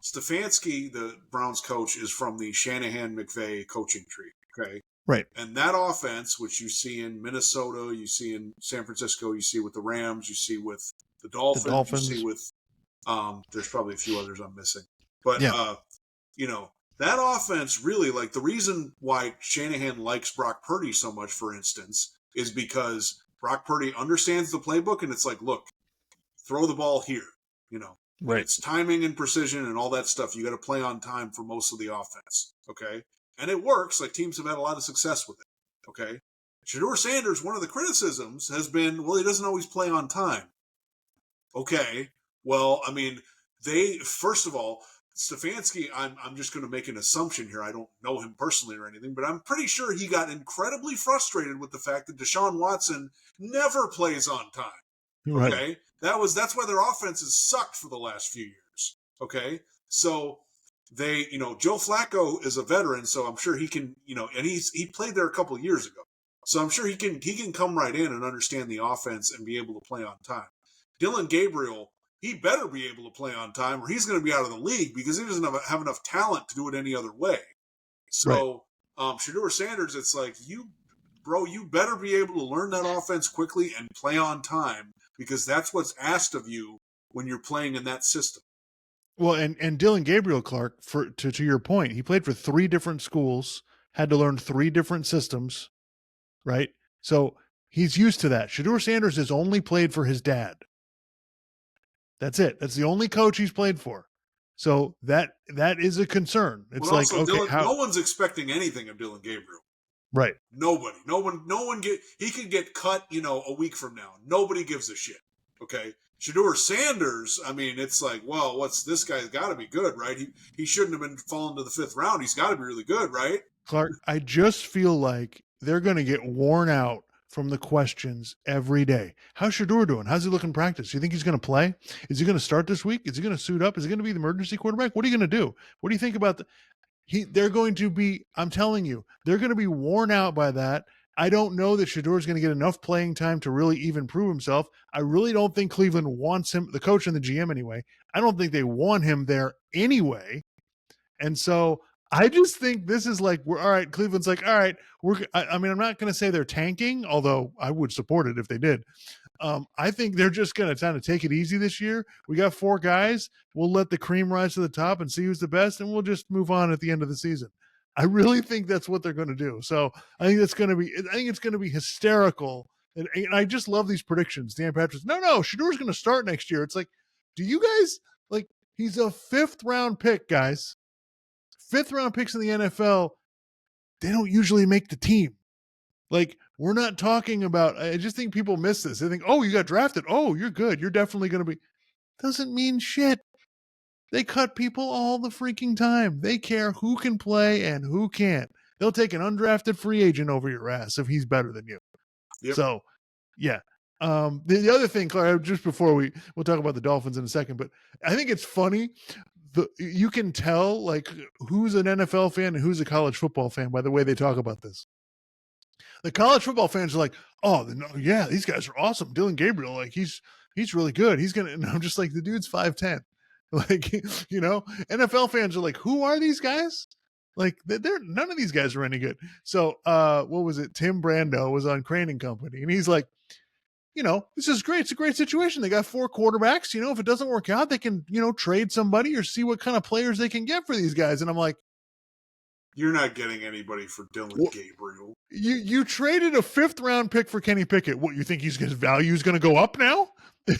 Stefanski, the Browns coach, is from the Shanahan-McVay coaching tree. Okay. Right. And that offense, which you see in Minnesota, you see in San Francisco, you see with the Rams, you see with the Dolphins. You see with, there's probably a few others I'm missing, but that offense really, like, the reason why Shanahan likes Brock Purdy so much, for instance, is because Brock Purdy understands the playbook, and it's like, look, throw the ball here, Right. It's timing and precision and all that stuff. You got to play on time for most of the offense, okay? And it works. Like, teams have had a lot of success with it, okay? Shedeur Sanders, one of the criticisms has been, well, he doesn't always play on time. Okay, well, I mean, first of all, Stefanski, I'm just going to make an assumption here. I don't know him personally or anything, but I'm pretty sure he got incredibly frustrated with the fact that Deshaun Watson never plays on time. Right. Okay, that's why their offense has sucked for the last few years. Okay, so they, Joe Flacco is a veteran, so I'm sure he can, and he played there a couple of years ago, so I'm sure he can come right in and understand the offense and be able to play on time. Dylan Gabriel, he better be able to play on time or he's going to be out of the league because he doesn't have enough talent to do it any other way. So, Shedeur Sanders, it's like, you better be able to learn that offense quickly and play on time because that's what's asked of you when you're playing in that system. Well, and Dylan Gabriel, Clark, to your point, he played for 3 different schools, had to learn 3 different systems, right? So he's used to that. Shedeur Sanders has only played for his dad. That's it. That's the only coach he's played for. So that is a concern. It's like, okay, no one's expecting anything of Dylan Gabriel. Right. Nobody. No one he could get cut, a week from now. Nobody gives a shit. Okay. Shedeur Sanders, I mean, it's like, well, this guy's got to be good, right? He shouldn't have been falling to the 5th round. He's got to be really good, right? Clark, I just feel like they're going to get worn out from the questions every day. How's Shedeur doing? How's he looking in practice? You think he's going to play? Is he going to start this week? Is he going to suit up? Is he going to be the emergency quarterback? What are you going to do? What do you think about they're going to be, I'm telling you, they're going to be worn out by that. I don't know that Shedeur is going to get enough playing time to really even prove himself. I really don't think Cleveland wants him, the coach and the GM anyway. I don't think they want him there anyway. And so I just think this is like, we're all right. Cleveland's like, all right, I mean, I'm not going to say they're tanking, although I would support it if they did. I think they're just going to kind of take it easy this year. We got 4 guys. We'll let the cream rise to the top and see who's the best, and we'll just move on at the end of the season. I really think that's what they're going to do. So I think it's going to be hysterical. And I just love these predictions. Dan Patrick's, no, Shedeur's going to start next year. It's like, do you guys, like, he's a 5th round pick, guys. 5th round picks in the NFL, they don't usually make the team. Like, we're not talking about, I just think people miss this. They think, oh, you got drafted. Oh, you're good. You're definitely going to be. Doesn't mean shit. They cut people all the freaking time. They care who can play and who can't. They'll take an undrafted free agent over your ass if he's better than you. Yep. So, yeah. The other thing, Claire, just before we'll talk about the Dolphins in a second, but I think it's funny. You can tell like who's an NFL fan and who's a college football fan by the way they talk about this. The college football fans are like, oh, yeah, these guys are awesome. Dylan Gabriel, like he's really good. He's gonna. And I'm just like, the dude's 5'10". Like, NFL fans are like, who are these guys? Like, they're none of these guys are any good. So, what was it? Tim Brando was on Crane and Company, and he's like, this is great. It's a great situation. They got 4 quarterbacks. If it doesn't work out, they can, trade somebody or see what kind of players they can get for these guys. And I'm like, you're not getting anybody for Dylan Gabriel. You traded a 5th round pick for Kenny Pickett. What, you think his value is going to go up now?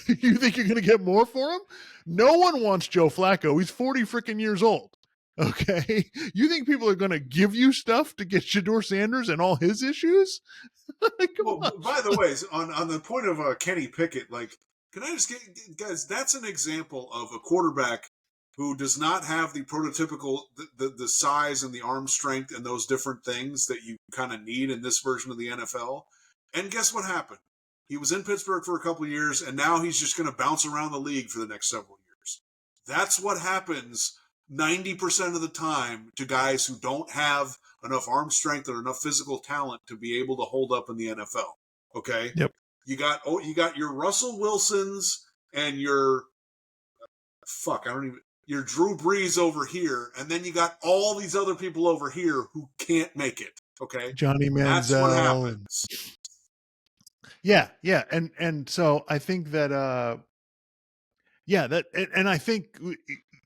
You think you're going to get more for him? No one wants Joe Flacco. He's 40 freaking years old. Okay. You think people are going to give you stuff to get Shedeur Sanders and all his issues? By the way, on the point of Kenny Pickett, can I just get, guys, that's an example of a quarterback who does not have the prototypical, the size and the arm strength and those different things that you kind of need in this version of the NFL. And guess what happened? He was in Pittsburgh for a couple of years, and now he's just going to bounce around the league for the next several years. That's what happens 90% of the time to guys who don't have enough arm strength or enough physical talent to be able to hold up in the NFL. Okay? Yep. You got your Russell Wilsons and your your Drew Brees over here, and then you got all these other people over here who can't make it. Okay? Johnny Manziel. That's what happens. Yeah. And so I think that and I think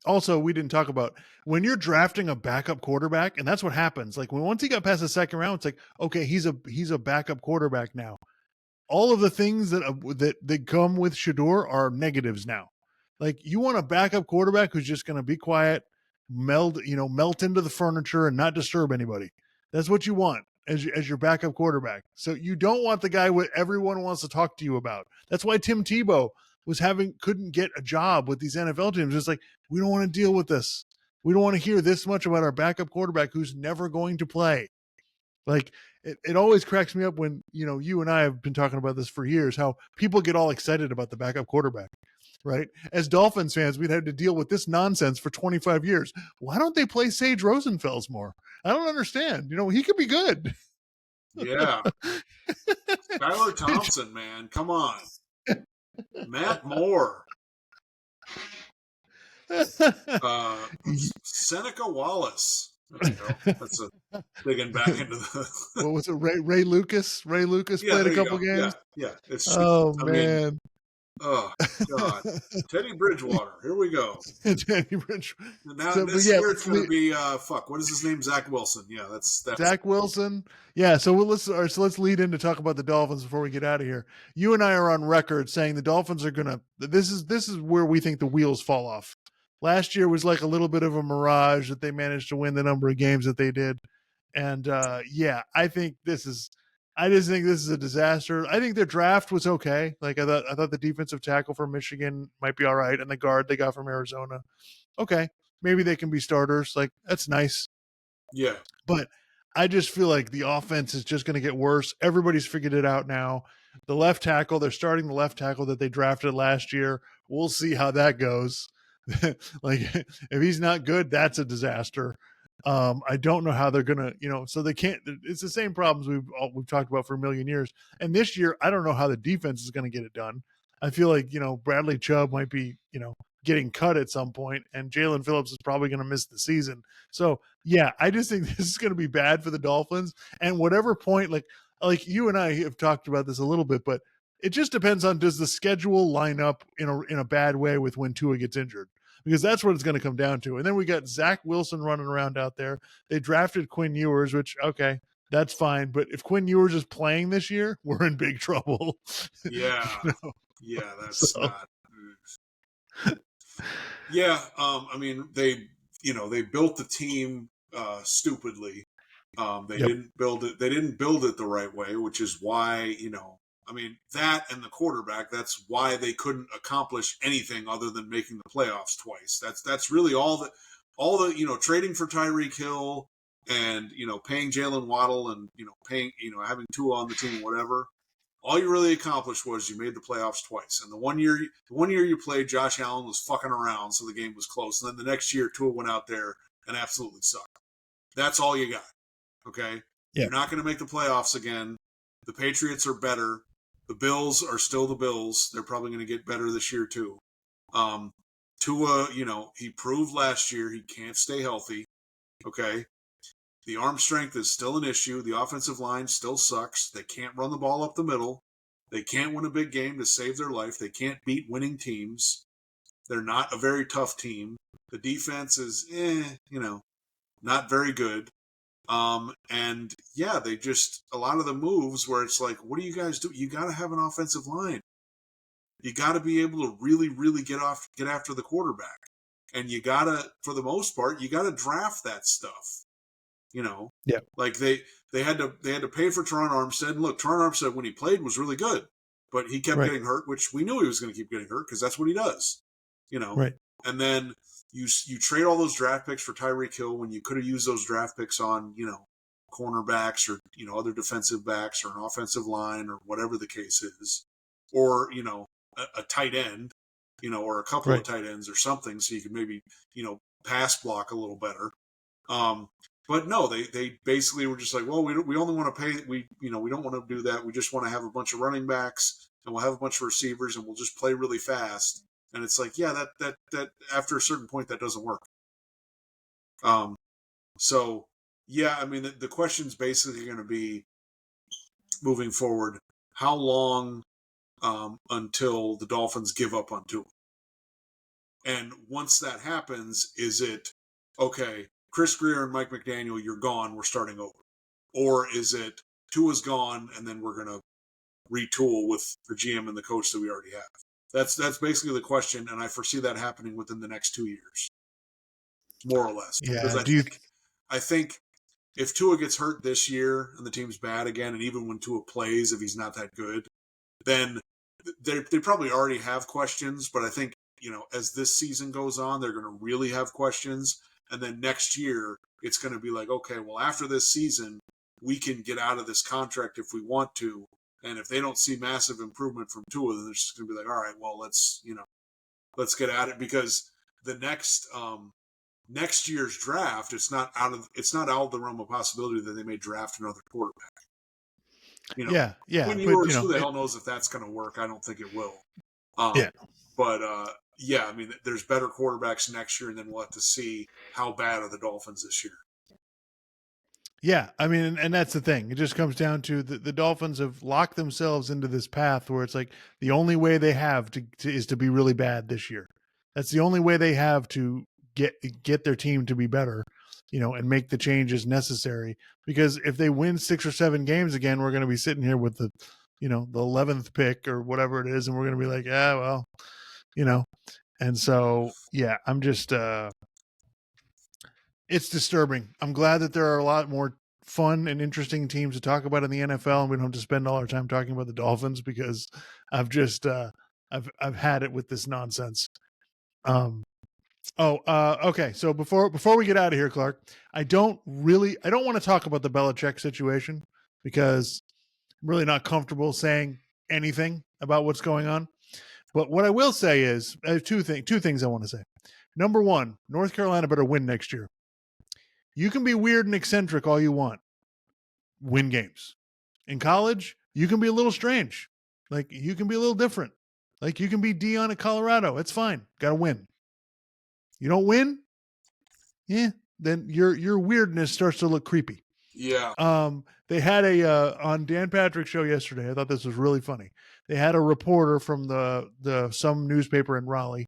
also we didn't talk about when you're drafting a backup quarterback, and that's what happens. Like once he got past the 2nd round, it's like, okay, he's a backup quarterback now. All of the things that come with Shedeur are negatives now. Like you want a backup quarterback who's just going to be quiet, melt into the furniture and not disturb anybody. That's what you want as your backup quarterback. So you don't want the guy what everyone wants to talk to you about. That's why Tim Tebow couldn't get a job with these NFL teams. It's like, we don't want to deal with this. We don't want to hear this much about our backup quarterback who's never going to play. Like it always cracks me up when, you and I have been talking about this for years, how people get all excited about the backup quarterback, right? As Dolphins fans, we'd had to deal with this nonsense for 25 years. Why don't they play Sage Rosenfels more? I don't understand. He could be good. Yeah. Skylar Thompson, man. Come on. Matt Moore. Seneca Wallace. That's a digging back into the. What was it? Ray Lucas? Ray Lucas played a couple games. Yeah. It's man. Oh God, Teddy Bridgewater. Here we go. Teddy Bridgewater. Now this year it's going to be what is his name? Zach Wilson. Yeah, that's Zach Wilson. Yeah. So let's lead in to talk about the Dolphins before we get out of here. You and I are on record saying the Dolphins are going to. This is where we think the wheels fall off. Last year was like a little bit of a mirage that they managed to win the number of games that they did, and I think I just think this is a disaster. I think their draft was okay. Like I thought the defensive tackle from Michigan might be all right, and the guard they got from Arizona, okay, maybe they can be starters. Like that's nice. Yeah, but I just feel like the offense is just going to get worse. Everybody's figured it out now. The left tackle, they're starting the left tackle that they drafted last year. We'll see how that goes. Like if he's not good, that's a disaster. I don't know how they're gonna, so they can't. It's the same problems we've talked about for a million years. And this year, I don't know how the defense is going to get it done. I feel like Bradley Chubb might be getting cut at some point, and Jalen Phillips is probably going to miss the season. So yeah, I just think this is going to be bad for the Dolphins. And whatever point, like you and I have talked about this a little bit, but it just depends on does the schedule line up in a bad way with when Tua gets injured. Because that's what it's going to come down to. And then we got Zach Wilson running around out there. They drafted Quinn Ewers, which, okay, that's fine. But if Quinn Ewers is playing this year, we're in big trouble. Yeah. Yeah, that's not. Yeah, I mean, they built the team stupidly. They didn't build it. They didn't build it the right way, which is why, I mean, that and the quarterback, that's why they couldn't accomplish anything other than making the playoffs twice. That's really all the trading for Tyreek Hill and, paying Jalen Waddle and, paying, having Tua on the team, whatever. All you really accomplished was you made the playoffs twice. And the one year you played, Josh Allen was fucking around, so the game was close. And then the next year, Tua went out there and absolutely sucked. That's all you got. Okay? Yeah. You're not going to make the playoffs again. The Patriots are better. The Bills are still the Bills. They're probably going to get better this year, too. Tua, he proved last year he can't stay healthy. Okay? The arm strength is still an issue. The offensive line still sucks. They can't run the ball up the middle. They can't win a big game to save their life. They can't beat winning teams. They're not a very tough team. The defense is, not very good. And yeah, they just, a lot of the moves where it's like, what do you guys do? You got to have an offensive line. You got to be able to really, really get after the quarterback. And you got to, for the most part, you got to draft that stuff. Yeah. Like they had to pay for Teron Armstead. And look, Teron Armstead, when he played, was really good, but he kept getting hurt, which we knew he was going to keep getting hurt because that's what he does. Right. And then you trade all those draft picks for Tyreek Hill when you could have used those draft picks on, cornerbacks or, other defensive backs or an offensive line or whatever the case is, or, a tight end, or a couple of tight ends or something. So you could maybe, pass block a little better. But no, they basically were just like, well, we only want to pay, we don't want to do that. We just want to have a bunch of running backs and we'll have a bunch of receivers and we'll just play really fast. And it's like, yeah, that after a certain point, that doesn't work. So yeah, I mean, the question's basically going to be moving forward, how long, until the Dolphins give up on Tua? And once that happens, is it, okay, Chris Grier and Mike McDaniel, you're gone, we're starting over? Or is it Tua's gone and then we're going to retool with the GM and the coach that we already have? That's basically the question, and I foresee that happening within the next 2 years, more or less. Yeah. Because I think if Tua gets hurt this year and the team's bad again, and even when Tua plays, if he's not that good, then they probably already have questions. But I think, as this season goes on, they're going to really have questions. And then next year, it's going to be like, okay, well, after this season, we can get out of this contract if we want to. And if they don't see massive improvement from Tua, then they're just going to be like, all right, well, let's get at it, because the next year's draft, it's not out of the realm of possibility that they may draft another quarterback. Yeah. When who the hell knows if that's going to work? I don't think it will. Yeah. But yeah, I mean, there's better quarterbacks next year, and then we'll have to see how bad are the Dolphins this year. Yeah, I mean, and that's the thing. It just comes down to the Dolphins have locked themselves into this path where it's like the only way they have is to be really bad this year. That's the only way they have to get their team to be better, and make the changes necessary. Because if they win 6 or 7 games again, we're going to be sitting here with the 11th pick or whatever it is, and we're going to be like, yeah, well, And so, yeah, I'm just it's disturbing. I'm glad that there are a lot more fun and interesting teams to talk about in the NFL, and we don't have to spend all our time talking about the Dolphins, because I've just I've had it with this nonsense. Okay. So before we get out of here, Clark, I don't want to talk about the Belichick situation, because I'm really not comfortable saying anything about what's going on. But what I will say is I have two things I want to say. Number one, North Carolina better win next year. You can be weird and eccentric all you want. Win games. In college, you can be a little strange. Like, you can be a little different. Like, you can be Deion at Colorado. It's fine. Got to win. You don't win? Yeah. Then your weirdness starts to look creepy. Yeah. They had on Dan Patrick's show yesterday. I thought this was really funny. They had a reporter from the some newspaper in Raleigh,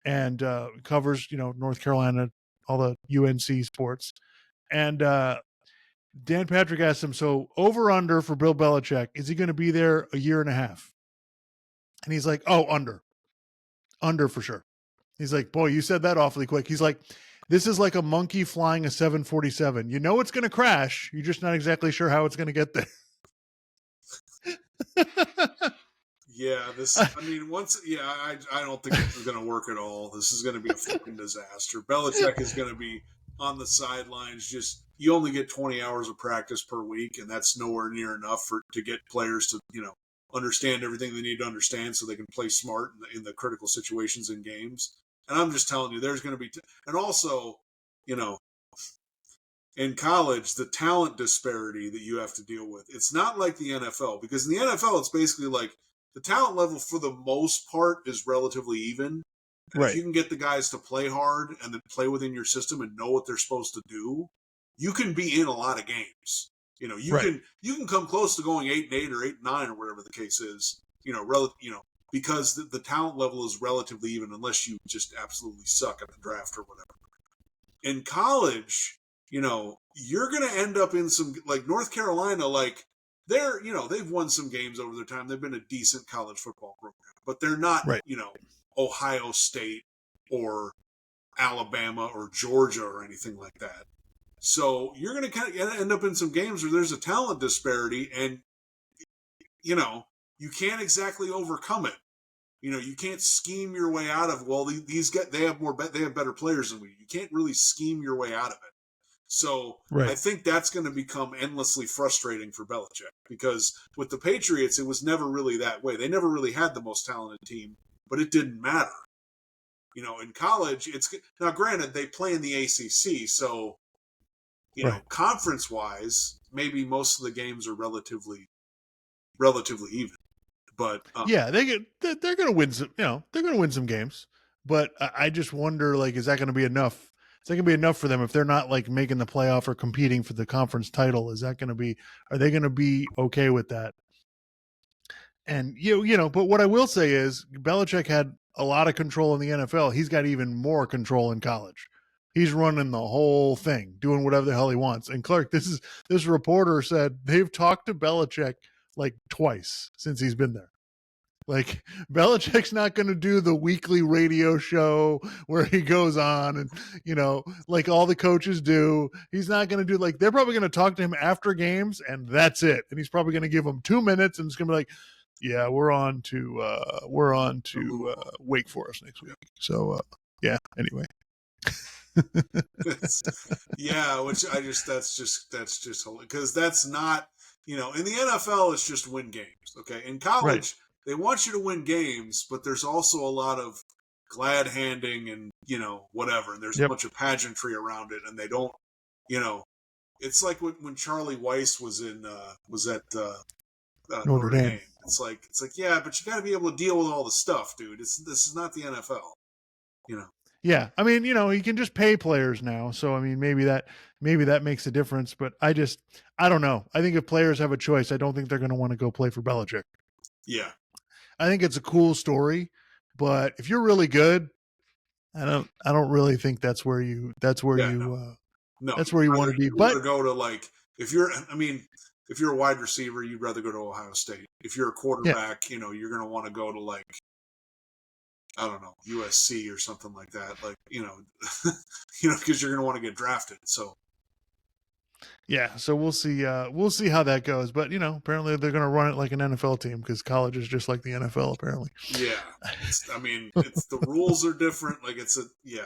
and covers North Carolina, all the UNC sports. And Dan Patrick asked him, so over under for Bill Belichick, is he going to be there a year and a half? And he's like, oh, under for sure. He's like, boy, you said that awfully quick. He's like, this is like a monkey flying a 747. You know it's going to crash. You're just not exactly sure how it's going to get there. Yeah, I don't think this is going to work at all. This is going to be a fucking disaster. Belichick is going to be on the sidelines. Just, you only get 20 hours of practice per week, and that's nowhere near enough to get players to, understand everything they need to understand so they can play smart in the critical situations in games. And I'm just telling you, there's going to be, and also, in college, the talent disparity that you have to deal with. It's not like the NFL, because in the NFL, it's basically like the talent level for the most part is relatively even. And right. If you can get the guys to play hard and then play within your system and know what they're supposed to do, you can be in a lot of games. You know, you Right. can come close to going 8-8 or 8-9 or whatever the case is. You know, because the talent level is relatively even, unless you just absolutely suck at the draft or whatever. In college, you know, you're going to end up in some, like North Carolina, like they've won some games over their time. They've been a decent college football program, but they're not, Right. Ohio State or Alabama or Georgia or anything like that. So you're going to kind of end up in some games where there's a talent disparity, and you can't exactly overcome it. You can't scheme your way out of, well, these guys, they have better players than we. You can't really scheme your way out of it. So Right. I think that's going to become endlessly frustrating for Belichick, because with the Patriots, it was never really that way. They never really had the most talented team, but it didn't matter. In college, now granted they play in the ACC, so Right. conference wise, maybe most of the games are relatively even. But Yeah, they're going to win some. They're going to win some games. But I just wonder, like, is that going to be enough? Is that going to be enough for them if they're not like making the playoff or competing for the conference title? Is that going to be? Are they going to be okay with that? And but what I will say is, Belichick had a lot of control in the NFL. He's got even more control in college. He's running the whole thing, doing whatever the hell he wants. And Clark, this reporter said they've talked to Belichick like twice since he's been there. Like, Belichick's not going to do the weekly radio show where he goes on and, like all the coaches do. He's not going to do, like, they're probably going to talk to him after games and that's it. And he's probably going to give them 2 minutes and it's going to be like, yeah, we're on to Wake Forest next week. So, yeah, anyway. Yeah, which that's just because that's not, in the NFL, it's just win games. Okay. In college, right, they want you to win games, but there's also a lot of glad handing and, whatever. And there's a bunch of pageantry around it. And they don't, it's like when Charlie Weiss was at Notre Dame. It's like, yeah, but you got to be able to deal with all the stuff, dude. This is not the NFL, Yeah, I mean, he can just pay players now, so I mean, maybe that makes a difference. But I don't know. I think if players have a choice, I don't think they're going to want to go play for Belichick. Yeah, I think it's a cool story, but if you're really good, I don't really think that's where you want to be. But go to, like, if you're a wide receiver, you'd rather go to Ohio State. If you're a quarterback, you're going to want to go to, like, I don't know, USC or something like that. Like, because you're going to want to get drafted. So, yeah, so we'll see how that goes. But, apparently they're going to run it like an NFL team because college is just like the NFL, apparently. Yeah. It's the rules are different. Like, yeah.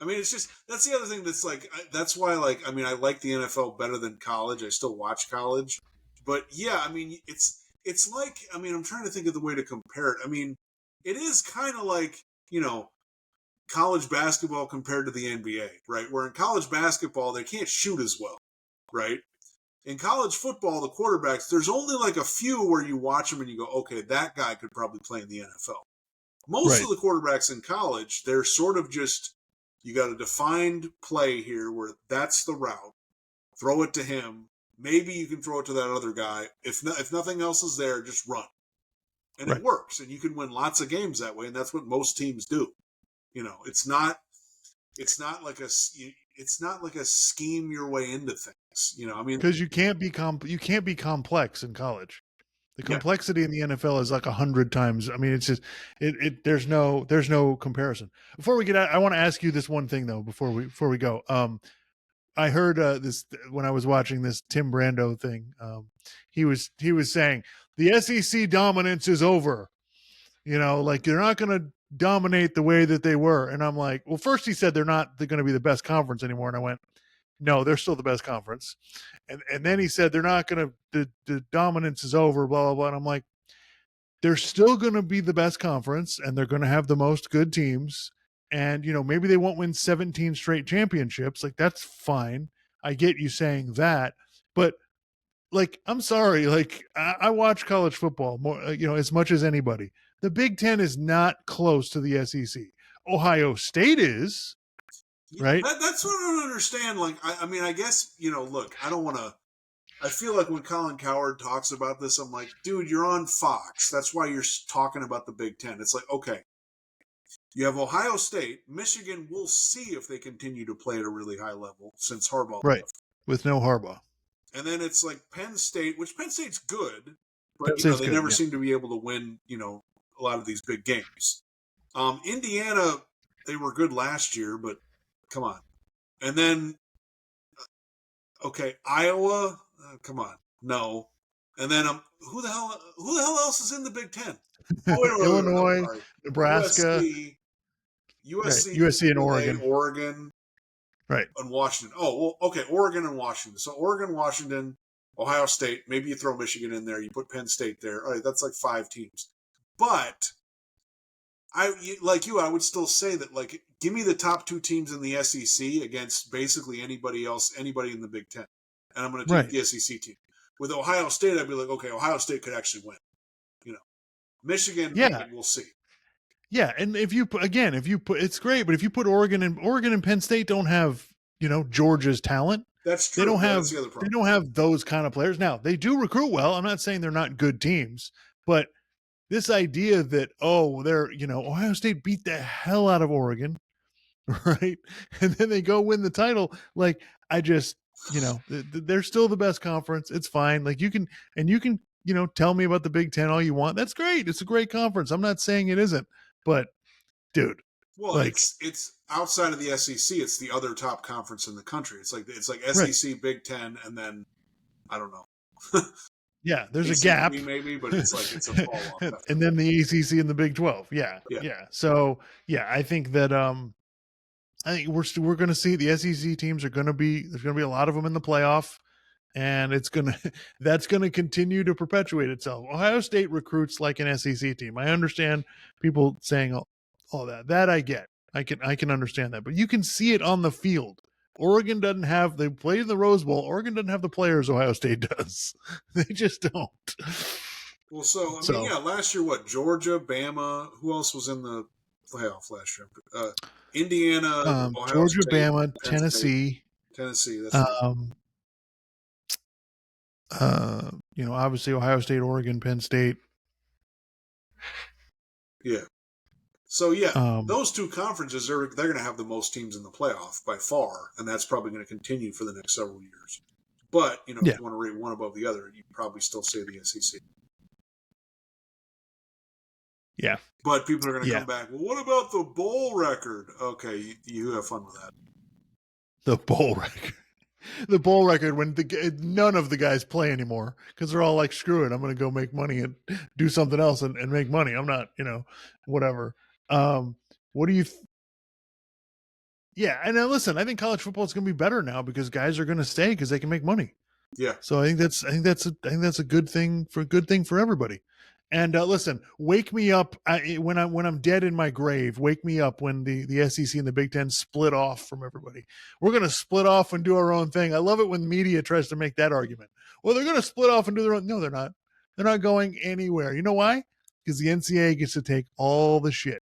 I mean, it's just, that's the other thing that's like, that's why, like, I mean, I like the NFL better than college. I still watch college. But, yeah, I mean, it's like, I mean, I'm trying to think of the way to compare it. I mean, it is kind of like, college basketball compared to the NBA, right? Where in college basketball, they can't shoot as well, right? In college football, the quarterbacks, there's only like a few where you watch them and you go, okay, that guy could probably play in the NFL. Most of the quarterbacks in college, they're sort of just, you got a defined play here where that's the route. Throw it to him. Maybe you can throw it to that other guy. If nothing else is there, just run. And it works, and you can win lots of games that way, and that's what most teams do. It's not like a scheme your way into things. I mean, because you can't be complex in college. The complexity in the NFL is like 100 times. I mean, it's just there's no comparison. Before we get out, I want to ask you this one thing though. Before we go, I heard this when I was watching this Tim Brando thing. He was saying the SEC dominance is over. Like they're not going to dominate the way that they were. And I'm like, well, first he said they're going to be the best conference anymore. And I went, no, they're still the best conference. And then he said they're not going to, the dominance is over, blah, blah, blah. And I'm like, they're still going to be the best conference and they're going to have the most good teams. And, maybe they won't win 17 straight championships. Like, that's fine. I get you saying that. But, like, I'm sorry. Like, I watch college football more, as much as anybody. The Big Ten is not close to the SEC. Ohio State is, right? That's what I don't understand. Like, I mean, I guess, look, I don't want to I feel like when Colin Cowherd talks about this, I'm like, dude, you're on Fox. That's why you're talking about the Big Ten. It's like, okay, you have Ohio State, Michigan. We'll see if they continue to play at a really high level since Harbaugh Right. left. With no Harbaugh. And then it's like Penn State, which Penn State's good, but Penn State's they good, never yeah. seem to be able to win, a lot of these big games. Indiana, they were good last year, but come on. And then, okay, Iowa, come on, no. And then who the hell else is in the Big Ten? Oh, wait, Illinois, Nebraska, USC, and Oregon, right, and Washington. Oh, well, okay, Oregon and Washington. So Oregon, Washington, Ohio State. Maybe you throw Michigan in there. You put Penn State there. All right, that's like 5 teams. But I would still say that, like, give me the top 2 teams in the SEC against basically anybody else, anybody in the Big Ten, and I'm going to take the SEC team. With Ohio State, I'd be like, okay, Ohio State could actually win. Michigan, we'll see. Yeah, and if you put, it's great, but if you put Oregon and Penn State don't have, Georgia's talent. That's true. They don't have That's the other problem. They don't have those kind of players. Now, they do recruit well. I'm not saying they're not good teams, but this idea that they're, Ohio State beat the hell out of Oregon, right? And then they go win the title, like, I just, they're still the best conference. It's fine. Like, you can tell me about the Big Ten all you want. That's great. It's a great conference. I'm not saying it isn't, but dude, well, like, it's outside of the SEC. It's the other top conference in the country. It's like SEC, right. Big Ten, and then I don't know. Yeah, there's ACC a gap, maybe, but it's like it's a fall off. And then the ACC and the Big 12. Yeah. So I think that I think we're going to see the SEC teams there's going to be a lot of them in the playoff. And that's going to continue to perpetuate itself. Ohio State recruits like an SEC team. I understand people saying all that. That I get. I can understand that. But you can see it on the field. Oregon doesn't have. They played in the Rose Bowl. Oregon doesn't have the players Ohio State does. They just don't. Well, I mean, last year, Georgia, Bama. Who else was in the playoff last year? Indiana, Ohio Georgia, State, Bama, Tennessee. Tennessee. That's right. Obviously Ohio State, Oregon, Penn State. Yeah. So those 2 conferences they're going to have the most teams in the playoff by far, and that's probably going to continue for the next several years. But if you want to rate one above the other, you'd probably still say the SEC. Yeah. But people are going to come back. Well, what about the bowl record? Okay, you have fun with that. The bowl record. The bowl record when none of the guys play anymore because they're all like, screw it, I'm going to go make money and do something else and make money. I'm not, whatever. What do you? And now listen, I think college football is going to be better now because guys are going to stay because they can make money. Yeah. So I think that's a good thing for everybody. And listen, wake me up when I'm dead in my grave. Wake me up when the SEC and the Big Ten split off from everybody. We're going to split off and do our own thing. I love it when media tries to make that argument. Well, they're going to split off and do their own. No, they're not. They're not going anywhere. You know why? Because the NCAA gets to take all the shit.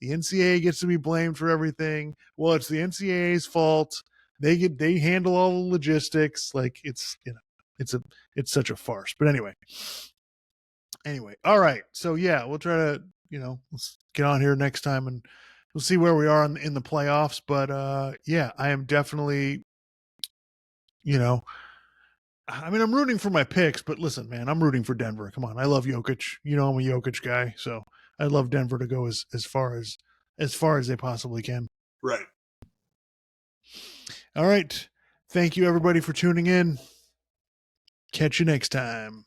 The NCAA gets to be blamed for everything. Well, it's the NCAA's fault. They handle all the logistics. Like it's such a farce. But anyway, all right. So we'll try to, let's get on here next time and we'll see where we are in the playoffs. But I am definitely, I'm rooting for my picks, but listen, man, I'm rooting for Denver. Come on. I love Jokic. I'm a Jokic guy. So I love Denver to go as far as they possibly can. Right. All right. Thank you everybody for tuning in. Catch you next time.